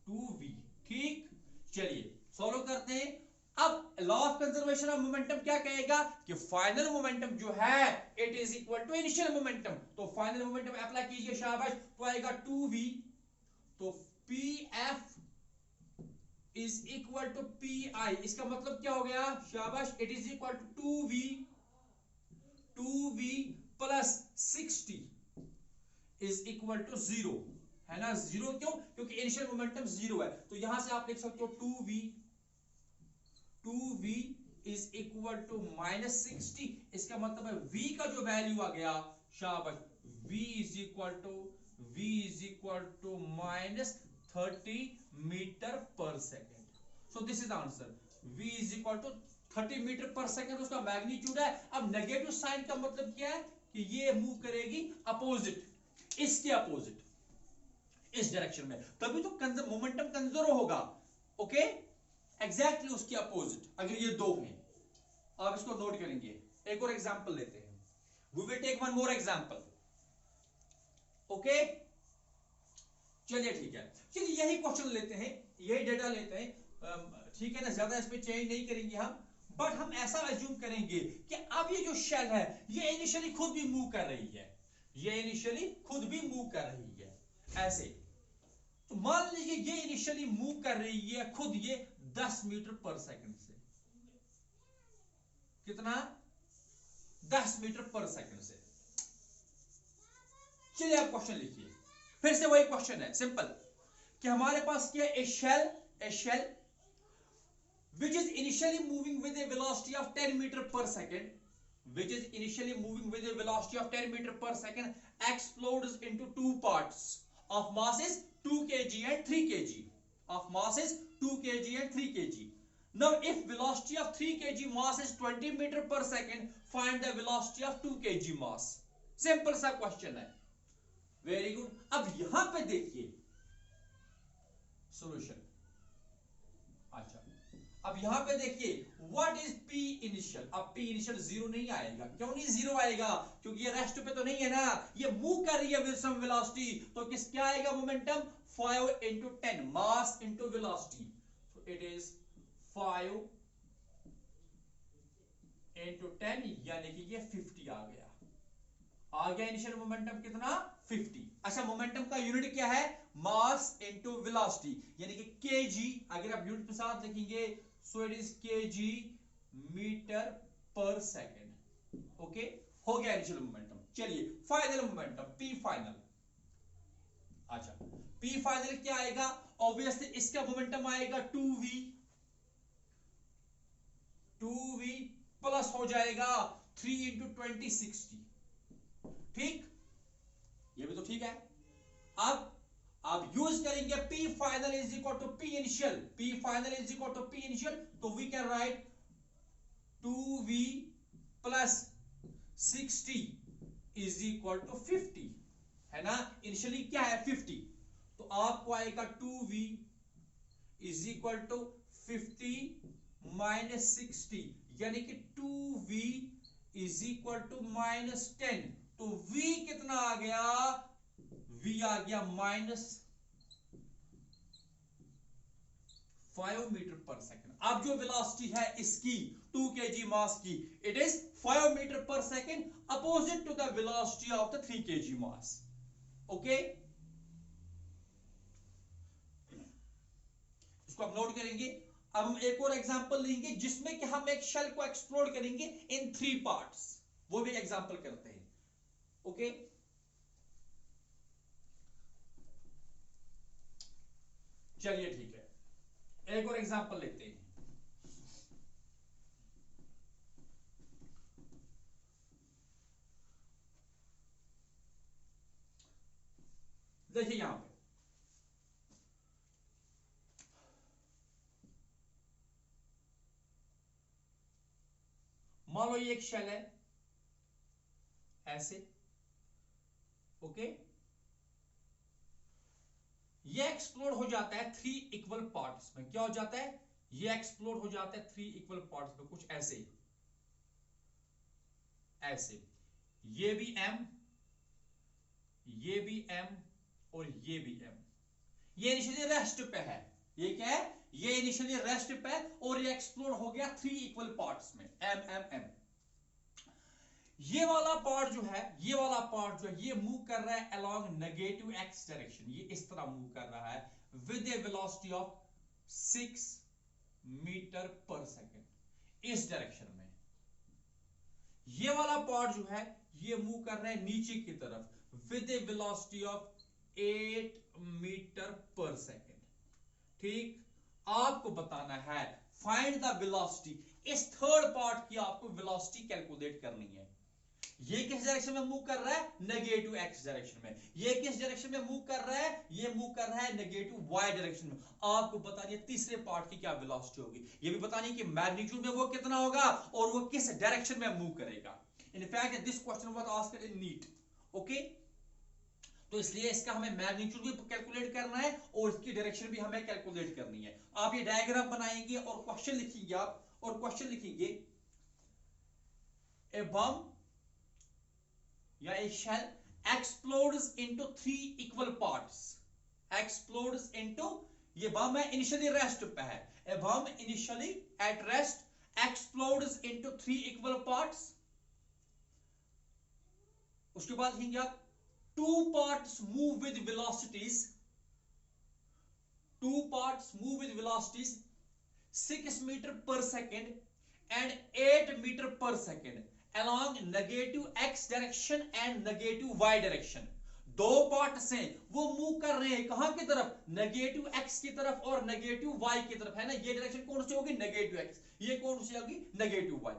S1: 2v। ठीक, चलिए सॉल्व करते हैं। अब law of conservation of momentum क्या कहेगा कि फाइनल मोमेंटम जो है it is equal to initial momentum. तो फाइनल मोमेंटम अप्लाई कीजिए, शाबाश, तो आएगा 2v। तो P F is equal to P I, इसका मतलब क्या हो गया, शाबाश, it is equal to two v plus 60 is equal to 0, है ना। 0 क्यों, क्योंकि इनिशियल मोमेंटम 0 है, तो यहां से आप लिख सकते हो two v is equal to minus 60, इसका मतलब है v का जो वैल्यू आ गया, शाबाश, v is equal to minus 30 metre per second. So this is the answer, v is equal to 30 metre per second उसका मैग्नीट्यूड है। अब नेगेटिव साइन का मतलब क्या है कि ये मूव करेगी अपोजिट, इसके अपोजिट, इस डायरेक्शन में, तभी तो मोमेंटम कंजर्व होगा। ओके, एग्जैक्टली उसके अपोजिट अगर ये दो हैं। आप इसको नोट करेंगे। एक और एग्जांपल लेते हैं, we will take one more example. Okay, चलिए ठीक है, चलिए यही क्वेश्चन लेते हैं, यही डेटा लेते हैं, ठीक है ना, ज्यादा इसमें चेंज नहीं करेंगे हम, बट हम ऐसा अज्यूम करेंगे कि अब ये जो शेल है ये इनिशियली खुद भी मूव कर रही है, ये इनिशियली खुद भी मूव कर रही है ऐसे। तो मान लीजिए ये इनिशियली मूव कर रही है खुद ये 10 मीटर पर सेकंड से, कितना, 10 मीटर पर सेकंड से। चलिए आप क्वेश्चन लिखिए, फिर से वही क्वेश्चन है सिंपल, कि हमारे पास क्या, a shell which is initially moving with a velocity of 10 meter per second, which is initially moving with a velocity of 10 meter per second, explodes into two parts of masses 2 kg and 3 kg, of masses 2 kg and 3 kg. Now if velocity of 3 kg mass is 20 meter per second, find the velocity of 2 kg mass. Simple सा question है, very good. अब यहां पे देखिए solution. अच्छा, अब यहां पे देखिए व्हाट इज पी इनिशियल। अब पी इनिशियल 0 नहीं आएगा, क्यों नहीं 0 आएगा, क्योंकि ये रेस्ट पे तो नहीं है ना, ये मूव कर रही है विद सम वेलोसिटी, तो किस क्या आएगा momentum, 5 into 10 mass into velocity, so it is 5 into 10 यानी कि ये 50 आ गया इनिशियल मोमेंटम कितना, 50। अच्छा, मोमेंटम का यूनिट क्या है, मास इनटू वेलोसिटी, यानी कि केजी, अगर आप यूनिट के साथ लिखेंगे so it is kg metre per second. Okay, हो गया इनिशियल मोमेंटम। चलिए फाइनल मोमेंटम, पी फाइनल। अच्छा, पी फाइनल क्या आएगा, ऑब्वियसली इसका मोमेंटम आएगा 2v प्लस हो जाएगा 3 into 20 60। ठीक, ये भी तो ठीक है। अब आप यूज करेंगे P final is equal to P initial, P final is equal to P initial, तो we can write 2v plus 60 is equal to 50, है ना। इनिशियली क्या है 50, तो आपको आएगा 2v is equal to 50 minus 60, यानी कि 2v is equal to minus 10, तो v कितना आ गया, v आ गया माइनस 5 मीटर पर सेकेंड। अब जो वेलोसिटी है इसकी 2 kg मास की, it is 5 metre per second opposite to the velocity of the 3 kg mass. Okay, इसको आप नोट करेंगे। अब हम एक और एग्जांपल लेंगे जिसमें कि हम एक शेल को एक्सप्लोर करेंगे इन 3 पार्ट्स, वो भी एग्जांपल करते हैं। ओके, चलिए ठीक है, एक और एग्जांपल लेते हैं। देखिए यहां पे मान लो ये एक शेल है ऐसे। ओके, ये एक्सप्लोड हो जाता है 3 इक्वल पार्ट्स में। क्या हो जाता है, ये एक्सप्लोड हो जाता है 3 इक्वल पार्ट्स में, कुछ ऐसे ऐसे, ये भी m, ये भी m और ये भी m। ये इनिशियली रेस्ट पे है, ये क्या है, ये इनिशियली रेस्ट पे है और ये एक्सप्लोड हो गया 3 इक्वल पार्ट्स में, m m m। ये वाला पार्ट जो है, ये मूव कर रहा है अलोंग नेगेटिव x डायरेक्शन, ये इस तरह मूव कर रहा है with a velocity of 6 metre per second इस डायरेक्शन में। ये वाला पॉड जो है ये मूव कर रहा है नीचे की तरफ with a velocity of 8 metre per second. ठीक, आपको बताना है फाइंड द वेलोसिटी। इस थर्ड पार्ट की आपको वेलोसिटी कैलकुलेट करनी है। ये किस डायरेक्शन में मूव कर रहा है? नेगेटिव एक्स डायरेक्शन में। ये किस डायरेक्शन में मूव कर रहा है? ये मूव कर रहा है नेगेटिव वाई डायरेक्शन में। आपको बतानी है तीसरे पार्ट की क्या वेलोसिटी होगी। ये भी बतानी है कि मैग्नीट्यूड में वो कितना होगा और वो किस डायरेक्शन में मूव करेगा। In fact this question was asked in NEET. Okay, तो इसलिए इसका हमें मैग्नीट्यूड भी कैलकुलेट करना है और इसकी डायरेक्शन भी हमें कैलकुलेट करनी है। आप ये डायग्राम बनाएंगे और क्वेश्चन लिखेंगे आप, और क्वेश्चन लिखेंगे ए बम या a shell explodes into 3 equal parts। explodes into, ये बम है इनिशियली रेस्ट पे है, a bomb initially at rest explodes into 3 equal parts। उसके बाद लिखेंगे आप two parts move with velocities 6 meter per second and 8 meter per second along negative x direction and negative y direction। दो parts हैं वो move कर रहे हैं कहां की तरफ? नेगेटिव x की तरफ और नेगेटिव y की तरफ, है ना। ये डायरेक्शन कौन सी होगी? Negative x। ये कौन सी होगी? Negative y।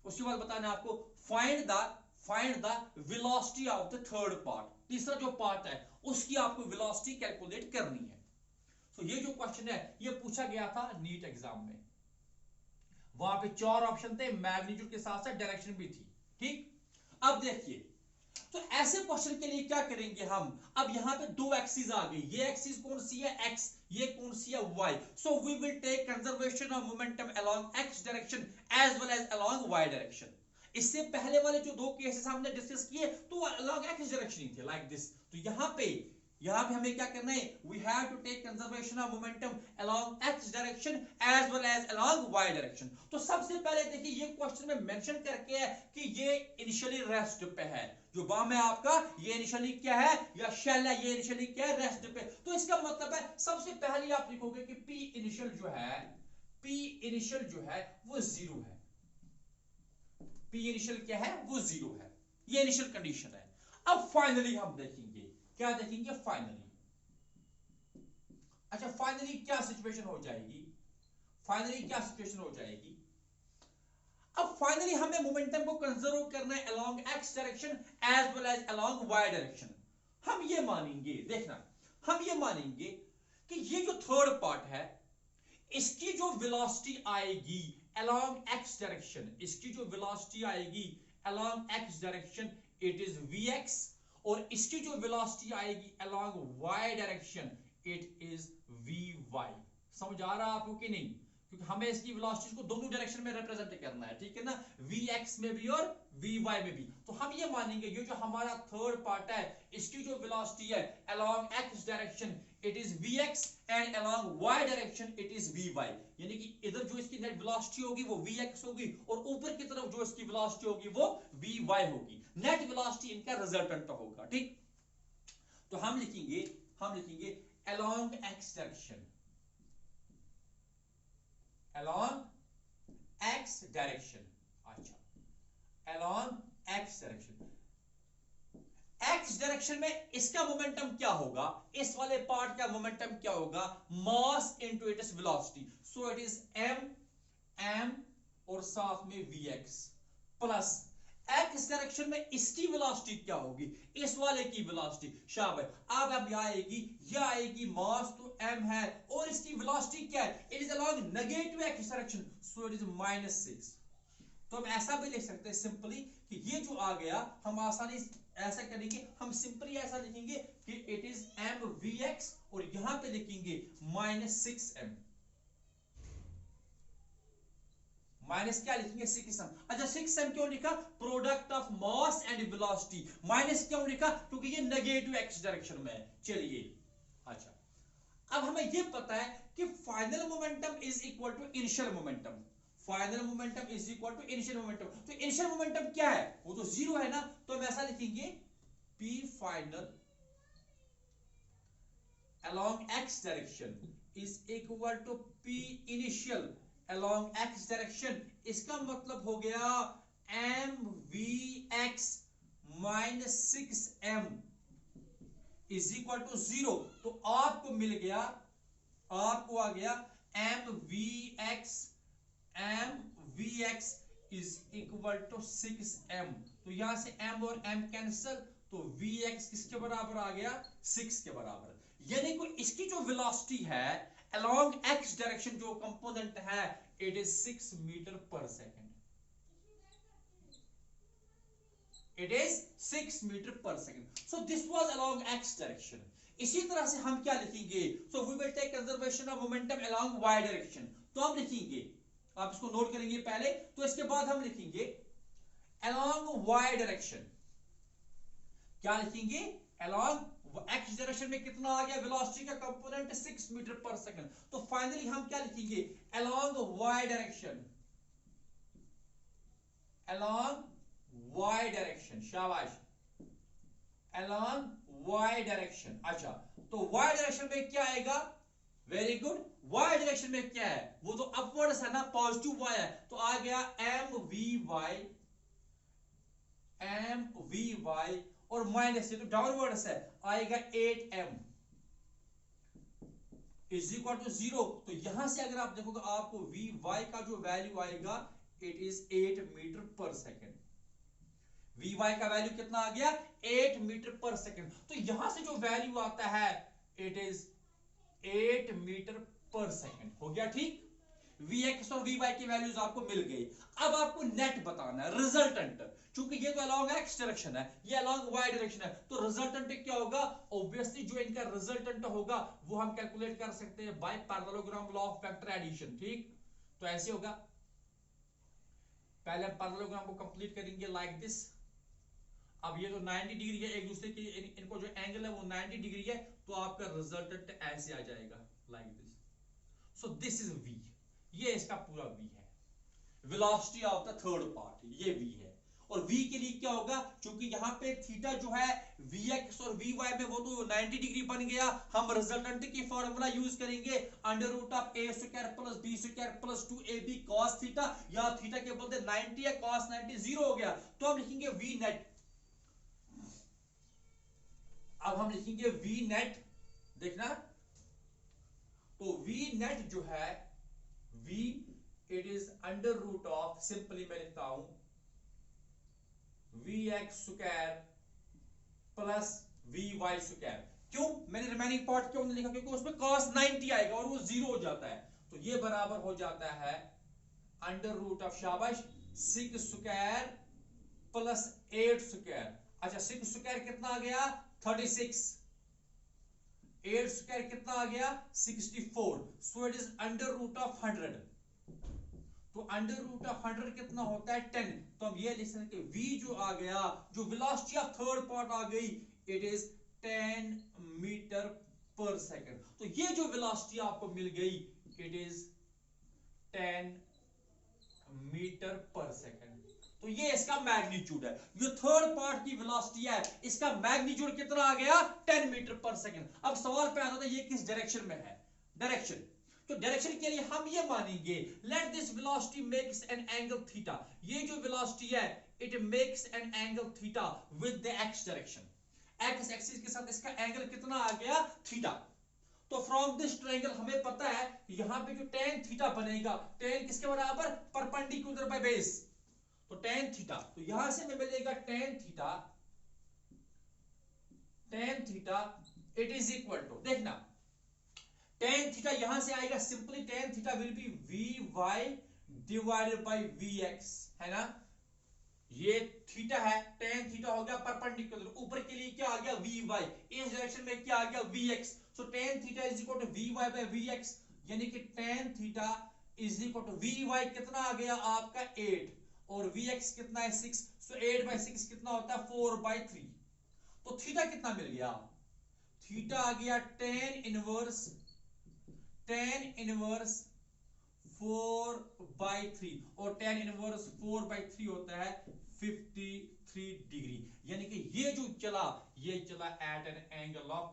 S1: उसके बाद बताना है आपको find the velocity of the third part. तीसरा जो पार्ट है उसकी आपको वेलोसिटी कैलकुलेट करनी है। तो ये जो क्वेश्चन है ये पूछा गया था नीट एग्जाम में। वहां पे 4 ऑप्शन थे, मैग्नीट्यूड के साथ साथ डायरेक्शन भी थी। ठीक, अब देखिए, तो ऐसे क्वेश्चन के लिए क्या करेंगे हम? अब यहां पे दो एक्सिस आ गई। ये एक्सिस कौन सी है? x। ये कौन सी है? y। So we will take conservation of momentum along x direction as well as along y direction. इससे पहले वाले जो दो केसेस हमने डिस्कस किए तो अलोंग x डायरेक्शन ही थे, लाइक दिस। तो यहां पे हमें क्या करना है? We have to take conservation of momentum along x direction as well as along y direction. तो सबसे पहले देखिए ये क्वेश्चन में मेंशन करके है कि ये इनिशियली रेस्ट पे है। जो बम है आपका ये इनिशियली क्या है? या शेल है, ये इनिशियली क्या है? रेस्ट पे। तो इसका मतलब है सबसे पहले आप लिखोगे कि p इनिशियल जो है वो 0 है। p इनिशियल क्या है? वो 0 है। ये इनिशियल कंडीशन है। अब फाइनली हम देखेंगे, क्या देखेंगे? फाइनली, अच्छा फाइनली क्या सिचुएशन हो जाएगी? अब फाइनली हमें मोमेंटम को कंजर्व करना है along x direction as well as along y direction. हम ये मानेंगे, देखना, हम ये मानेंगे कि ये जो थर्ड पार्ट है इसकी जो वेलोसिटी आएगी along x direction, it is vx, और इसकी जो वेलोसिटी आएगी along y direction it is vy। समझ आ रहा है आपको कि नहीं? क्योंकि हमें इसकी वेलोसिटीज को दोनों डायरेक्शन में रिप्रेजेंट करना है, ठीक है ना, vx में भी और vy में भी। तो हम ये मानेंगे ये जो हमारा थर्ड पार्ट है इसकी जो वेलोसिटी है along x direction it is vx and along y direction it is vy। यानी कि इधर जो इसकी नेट वेलोसिटी होगी वो vx होगी और ऊपर की तरफ जो इसकी वेलोसिटी होगी वो vy होगी। नेट वेलोसिटी इनका रिजल्टेंट होगा। ठीक, तो हम लिखेंगे along x direction, along x direction. अच्छा, along x direction, x direction में इसका मोमेंटम क्या होगा? इस वाले पार्ट का मोमेंटम क्या होगा? Mass into its velocity. So it is m और साथ में vx प्लस x डायरेक्शन में इसकी वेलोसिटी क्या होगी? इस वाले की वेलोसिटी। शाबाश, अब यह आएगी मास तो m है और इसकी वेलोसिटी क्या है? It is along negative x direction, so it is -6। तो हम ऐसा भी लिख सकते हैं सिंपली कि ये जो आ गया हम आसानी ऐसा करेंगे, हम सिंपली ऐसा लिखेंगे कि इट इज m vx और यहां पे लिखेंगे -6m। माइनस क्या लिखेंगे? 6m। अच्छा 6m क्यों लिखा? Product of mass and velocity. Minus क्यों लिखा? क्योंकि ये नेगेटिव x डायरेक्शन में है। चलिए, अच्छा अब हमें ये पता है कि final momentum is equal to initial momentum. तो इनिशियल मोमेंटम क्या है? वो तो 0 है ना। तो हम ऐसा लिखेंगे p along x direction is equal to p initial along x direction, इसका मतलब हो गया mvx minus 6m is equal to 0। तो आपको मिल गया, आपको आ गया mvx is equal to 6m। तो यहां से m और m कैंसिल, तो vx किसके बराबर आ गया, 6 के बराबर। यानी कि इसकी जो वेलोसिटी है along x डायरेक्शन जो कंपोनेंट है, it is 6 metre per second, it is 6 metre per second. So this was along x direction. इसी तरह से हम क्या लिखेंगे, so we will take conservation of momentum along y direction. तो हम लिखेंगे, आप इसको नोट करेंगे पहले, तो इसके बाद हम लिखेंगे along y डायरेक्शन। क्या लिखेंगे, along x डायरेक्शन में कितना आ गया, वेलोसिटी का कंपोनेंट 6 मीटर पर सेकंड। तो फाइनली हम क्या लिखेंगे, along y direction, along y direction, शाबाश, along y डायरेक्शन। अच्छा, तो y डायरेक्शन में क्या आएगा, वेरी गुड, y डायरेक्शन में क्या है, वो तो अपवर्ड्स है ना, पॉजिटिव y है, तो आ गया mvy और माइनस से तो डाउनवर्ड्स है, आएगा 8m इज इक्वल टू 0। तो यहां से अगर आप देखोगे आपको vy का जो वैल्यू आएगा, it is 8 metre per second. vy का वैल्यू कितना आ गया, 8 मीटर पर सेकंड। तो यहां से जो वैल्यू आता है, it is 8 metre per second. हो गया ठीक, vx और vy की वैल्यूज आपको मिल गई। अब आपको नेट बताना है, रिजल्टेंट, क्योंकि ये तो अलोंग x डायरेक्शन है, ये अलोंग y डायरेक्शन है, तो रिजल्टेंट क्या होगा, ऑब्वियसली जो इनका रिजल्टेंट होगा वो हम कैलकुलेट कर सकते हैं by parallelogram law of vector addition. ठीक, तो ऐसे होगा, पहले हम पैरेललोग्राम को कंप्लीट करेंगे लाइक दिस। अब ये तो 90 डिग्री है, एक दूसरे की इनको जो एंगल है वो 90 डिग्री है, तो आपका रिजल्टेंट ऐसे आ जाएगा like this. So this is v, ये इसका पूरा v है, velocity of the third part, ये v है। और v के लिए क्या होगा, क्योंकि यहाँ पे थीटा जो है vx और vy में वो तो 90 डिग्री बन गया, हम रिजल्टेंट की फॉर्मूला यूज करेंगे under root of a square plus b square plus 2ab cos theta, या थीटा के बदले 90 है, cos 90 0 हो गया, तो हम लिखेंगे v नेट। अब हम लिखेंगे v नेट, देखना, तो v नेट जो है, v it is under root of, simply मैं लिखता हूं vx square plus vy square. क्यों मैंने रिमेनिंग पार्ट क्यों नहीं लिखा, क्योंकि उसमें cos 90 आएगा और वो 0 हो जाता है, तो ये बराबर हो जाता है अंडर रूट ऑफ, शाबाश, 6 स्क्वायर प्लस 8 स्क्वायर। अच्छा, 6 स्क्वायर कितना आ गया, 36, 8 स्क्वायर कितना आ गया, 64, so it is under root of 100। तो अंडर रूट ऑफ 100 कितना होता है, 10। तो हम ये लिख सकते हैं v जो आ गया, जो वेलोसिटी ऑफ थर्ड पार्ट आ गई, it is 10 metre per second. तो ये जो वेलोसिटी आपको मिल गई, it is 10 metre per second. तो ये इसका मैग्नीट्यूड है, जो थर्ड पार्ट की वेलोसिटी है, इसका मैग्नीट्यूड कितना आ गया, 10 मीटर पर सेकंड। अब सवाल पैदा होता है ये किस डायरेक्शन में है, डायरेक्शन, तो डायरेक्शन के लिए हम ये मानेंगे, let this velocity makes an angle theta, ये जो वेलोसिटी है it makes an angle theta with the x direction, x axis के साथ इसका एंगल कितना आ गया, थीटा। तो फ्रॉम दिस ट्रायंगल हमें पता है यहां पे जो tan थीटा बनेगा, tan किसके बराबर, परपेंडिकुलर बाय बेस, तो tan थीटा, तो यहां से हमें मिलेगा tan theta it is equal to, देखना tan थीटा यहां से आएगा, simply tan theta will be vy divided by vx, है ना, ये थीटा है, tan थीटा हो गया परपेंडिकुलर, ऊपर के लिए क्या आ गया vy, इस डायरेक्शन में क्या आ गया vx, सो tan theta is equal to vy by vx, यानी कि tan theta is equal to vy कितना आ गया आपका 8 और vx कितना है 6, सो 8 बाय 6 कितना होता है 4 बाय 3। तो थीटा कितना मिल गया, थीटा आ गया tan इनवर्स 4 by 3, और tan इनवर्स 4 by 3 होता है 53 डिग्री, यानी कि ये जो चला, ये चला at an angle of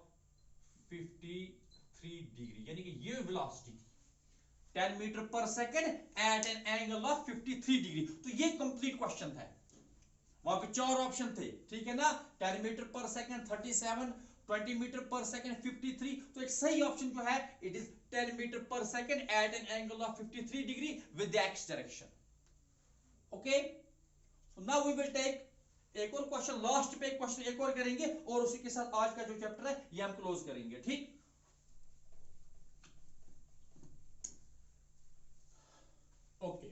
S1: 53 degree, यानी कि ये velocity 10 metre per second at an angle of 53 degree. तो ये कंप्लीट क्वेश्चन था। वहां पे 4 ऑप्शन थे, ठीक है ना, 10 metre per second 37, 20 metre per second 53। तो एक सही ऑप्शन जो है it is 10 metre per second at an angle of 53 degree with the x direction. Okay, so now we will take एक और क्वेश्चन, लास्ट पे एक क्वेश्चन एक और करेंगे और उसी के साथ आज का जो चैप्टर है ये हम क्लोज करेंगे, ठीक। ओके,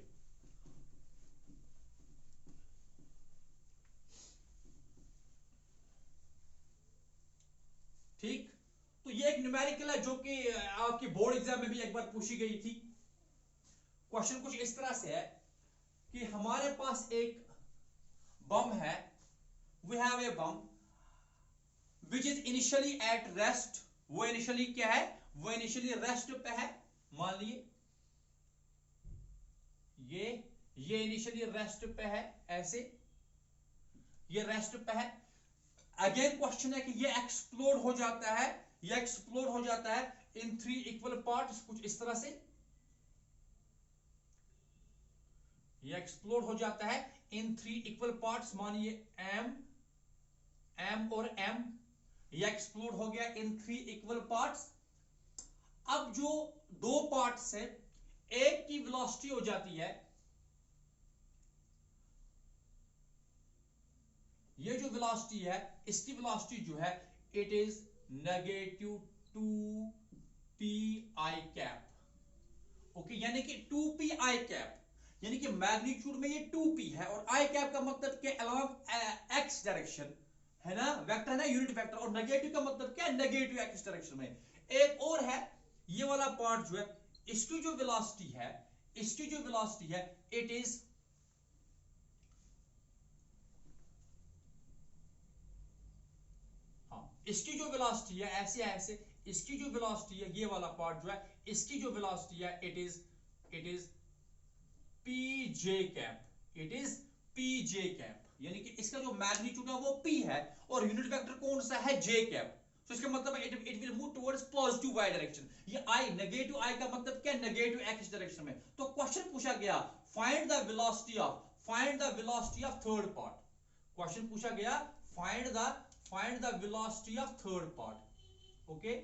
S1: ठीक। तो ये एक न्यूमेरिकल है जो कि आपकी बोर्ड एग्जाम में भी एक बार पूछी गई थी। क्वेश्चन कुछ इस तरह से है कि हमारे पास एक बम है, we have a bomb which is initially at rest. वो इनिशियली क्या है, वो इनिशियली रेस्ट पे है। मान लिए ये इनिशियली रेस्ट पे है, ऐसे ये रेस्ट पे है। अगेन क्वेश्चन है कि ये एक्सप्लोड हो जाता है, ये एक्सप्लोड हो जाता है इन 3 इक्वल पार्ट्स, कुछ इस तरह से ये एक्सप्लोड हो जाता है इन 3 इक्वल पार्ट्स। मानिए एम और एम, ये एक्सप्लोड हो गया इन 3 इक्वल पार्ट्स। अब जो 2 पार्ट्स है, एक की वेलोसिटी हो जाती है, ये जो वेलोसिटी है इसकी वेलोसिटी जो है it is negative 2p i cap. Okay, यानी कि 2p i कैप, यानी कि मैग्नीट्यूड में ये 2p है और i कैप का मतलब क्या, अलोंग x डायरेक्शन है ना, वेक्टर है ना, यूनिट वेक्टर। और नेगेटिव का मतलब क्या, नेगेटिव x डायरेक्शन में। एक और है ये वाला पार्ट जो है, इसकी जो वेलोसिटी है, इसकी जो वेलोसिटी है इट इज इसकी जो वेलोसिटी है ऐसे ऐसे, इसकी जो वेलोसिटी है ये वाला पार्ट जो है, इसकी जो वेलोसिटी है it is pj cap, it is pj cap, यानी कि इसका जो मैग्नीट्यूड है वो p है और यूनिट वेक्टर कौन सा है, j कैप। तो इसका मतलब है it will move towards positive y direction. ये i नेगेटिव i का मतलब क्या, नेगेटिव x डायरेक्शन में। तो क्वेश्चन पूछा गया find the velocity of third part. Question पूछा गया find the velocity of third part. Okay,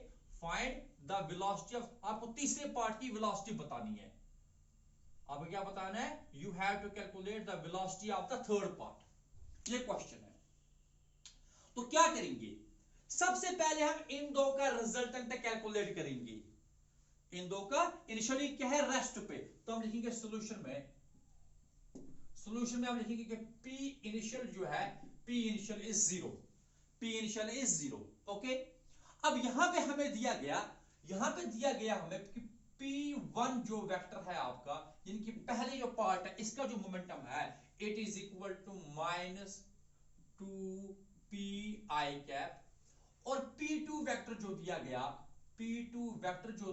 S1: find the velocity of, आपको तीसरे पार्ट की वेलोसिटी बतानी है। आपको क्या बताना है, you have to calculate the velocity of the third part. ये क्वेश्चन है। तो क्या करेंगे, सबसे पहले हम इन दो का रिजल्टेंट कैलकुलेट करेंगे। इन दो का इनिशियली क्या है, रेस्ट पे। तो हम लिखेंगे सॉल्यूशन में हम लिखेंगे कि P इनिशियल जो है, P initial is 0, P initial is 0। Okay, अब यहां पे हमें दिया गया हमें कि P1 जो वेक्टर है आपका, यानी कि पहले जो पार्ट है इसका जो मोमेंटम है it is equal to -2p i cap, और P2 वेक्टर जो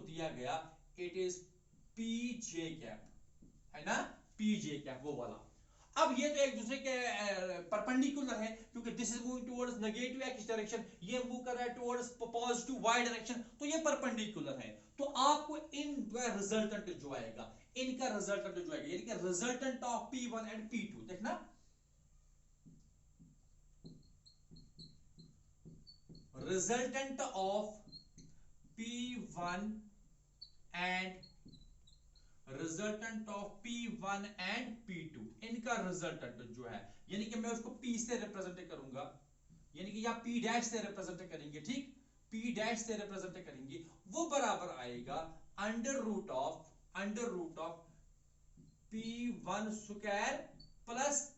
S1: दिया गया इट इज pj कैप, है ना, pj कैप वो वाला। अब ये तो एक दूसरे के परपेंडिकुलर है क्योंकि this is moving towards negative x direction, ये मूव कर रहा है टुवर्ड्स पॉजिटिव y डायरेक्शन, तो ये परपेंडिकुलर है। तो आपको इन रिजल्टेंट जो आएगा, इनका रिजल्टेंट जो आएगा, यानी कि resultant of P1 and P2 देखना, resultant of P1 and resultant of P1 and P2, इनका रिजल्टेंट जो है, यानी कि मैं उसको P से रिप्रेजेंट करूंगा, यानी कि या P डैश से रिप्रेजेंट करेंगे, ठीक, P डैश से रिप्रेजेंट करेंगे, वो बराबर आएगा under root of P1 square plus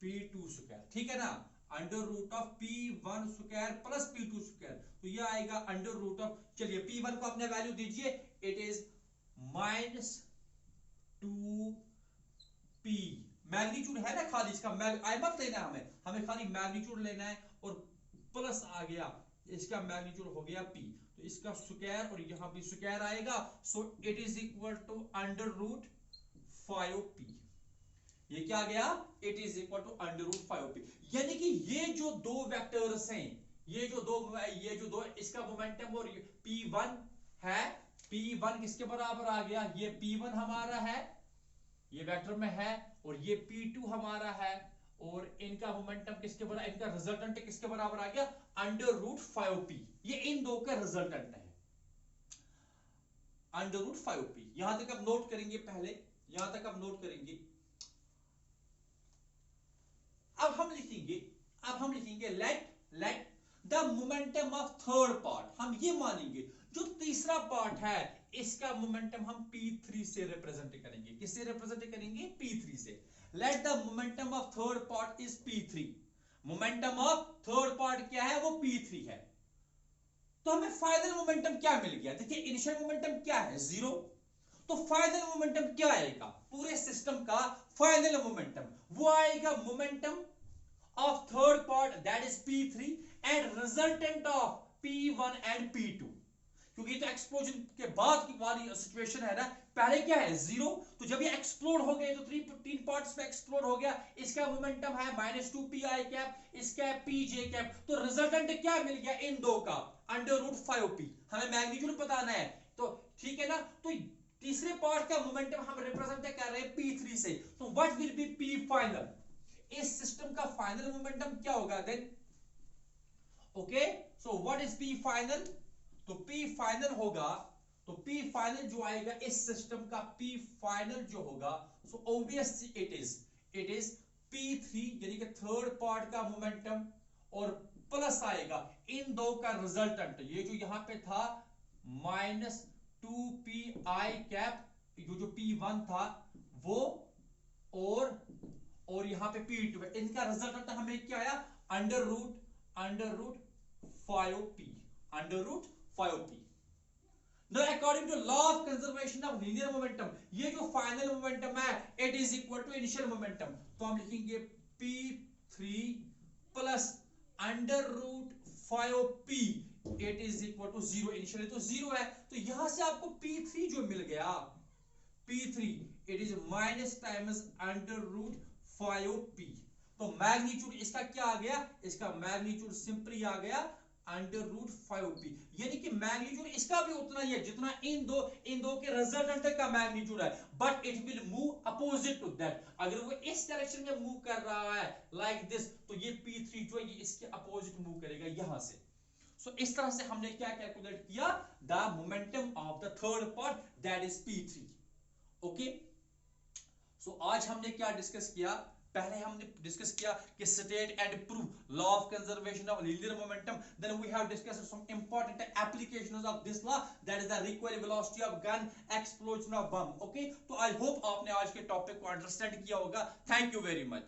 S1: P2 square, ठीक है ना, under root of P1 square plus P2 square. तो ये आएगा अंडर रूट ऑफ, चलिए P1 को अपने वैल्यू दीजिए, इट इज -2p, मैग्नीट्यूड है ना खाली इसका, आई मत लेना, हमें खाली मैग्नीट्यूड लेना है, और प्लस आ गया इसका मैग्नीट्यूड हो गया p, तो इसका स्क्वायर और यहां भी स्क्वायर आएगा, so it is equal to under root 5p। ये क्या गया, it is equal to under root 5p, यानी कि ये जो दो वेक्टर्स हैं, ये जो दो इसका मोमेंटम और P1 है, P1 किसके बराबर आ गया, ये P1 हमारा है, ये वेक्टर में है, और ये P2 हमारा है, और इनका मोमेंटम किसके बराबर, इनका रिजल्टेंट किसके बराबर आ गया, √5p। ये इन दो का रिजल्टेंट है, √5p। यहां तक आप नोट करेंगे, पहले यहां तक आप नोट करेंगे। अब हम लिखेंगे let the momentum of third part, हम ये मानेंगे जो तीसरा पार्ट है इसका मोमेंटम हम P3 से रिप्रेजेंट करेंगे, किससे रिप्रेजेंट करेंगे, P3 से। Let the momentum of third part is P3, momentum of third part क्या है, वो P3 है। तो हमें फाइनल मोमेंटम क्या मिल गया, देखिए इनिशियल मोमेंटम क्या है, 0, तो फाइनल मोमेंटम क्या आएगा, पूरे सिस्टम का फाइनल मोमेंटम वो आएगा momentum of third part that is P3 and resultant of P1 and P2, क्योंकि तो एक्सप्लोजन के बाद की वाली सिचुएशन है ना, पहले क्या है 0, तो जब ये एक्सप्लोड हो गए तो तीन पार्ट्स में एक्सप्लोड हो गया, इसका मोमेंटम है -2pi कैप, इसका pj कैप, तो रिजल्टेंट क्या मिल गया इन दो का, √5p। हमें मैग्नीट्यूड बताना है, तो ठीक है ना, तो तीसरे पार्ट का मोमेंटम हम रिप्रेजेंट कर रहे हैं P3 से, तो what will be P final, इस सिस्टम का फाइनल मोमेंटम क्या होगा then, okay. So what is P final, तो P फाइनल होगा, तो P फाइनल जो आएगा इस सिस्टम का P फाइनल जो होगा, so obviously it is P3 यानी कि थर्ड पार्ट का मोमेंटम, और प्लस आएगा इन दो का रिजल्टेंट, ये जो यहां पे था -2pi कैप, जो P1 था वो, और यहां पे P2 है, इनका रिजल्टेंट हमें क्या आया, √5p। Now according to law of conservation of linear momentum, ये जो फाइनल मोमेंटम है it is equal to initial momentum, तो हम लिखेंगे P3 plus √5p it is equal to 0, initially तो 0 है, तो यहां से आपको P3 जो मिल गया, P3 it is minus times √5p, तो मैग्नीट्यूड इसका क्या आ गया, इसका मैग्नीट्यूड सिंपली आ गया √5p, यानी कि मैग्नीट्यूड इसका भी उतना ही है जितना इन दो के रिजल्टेंट का मैग्नीट्यूड है, but it will move opposite to that. अगर वो इस डायरेक्शन में मूव कर रहा है लाइक दिस, तो ये P3 जो है ये इसके अपोजिट मूव करेगा यहां से। सो इस तरह से हमने क्या कैलकुलेट किया, the momentum of the third part that is P3, okay. So आज हमने क्या डिस्कस किया, पहले हमने डिस्कस किया कि state and prove law of conservation of linear momentum, then we have discussed some important applications of this law, that is the required velocity of gun, explosion of bomb, okay. तो I hope आपने आज के topic को understand किया होगा। Thank you very much.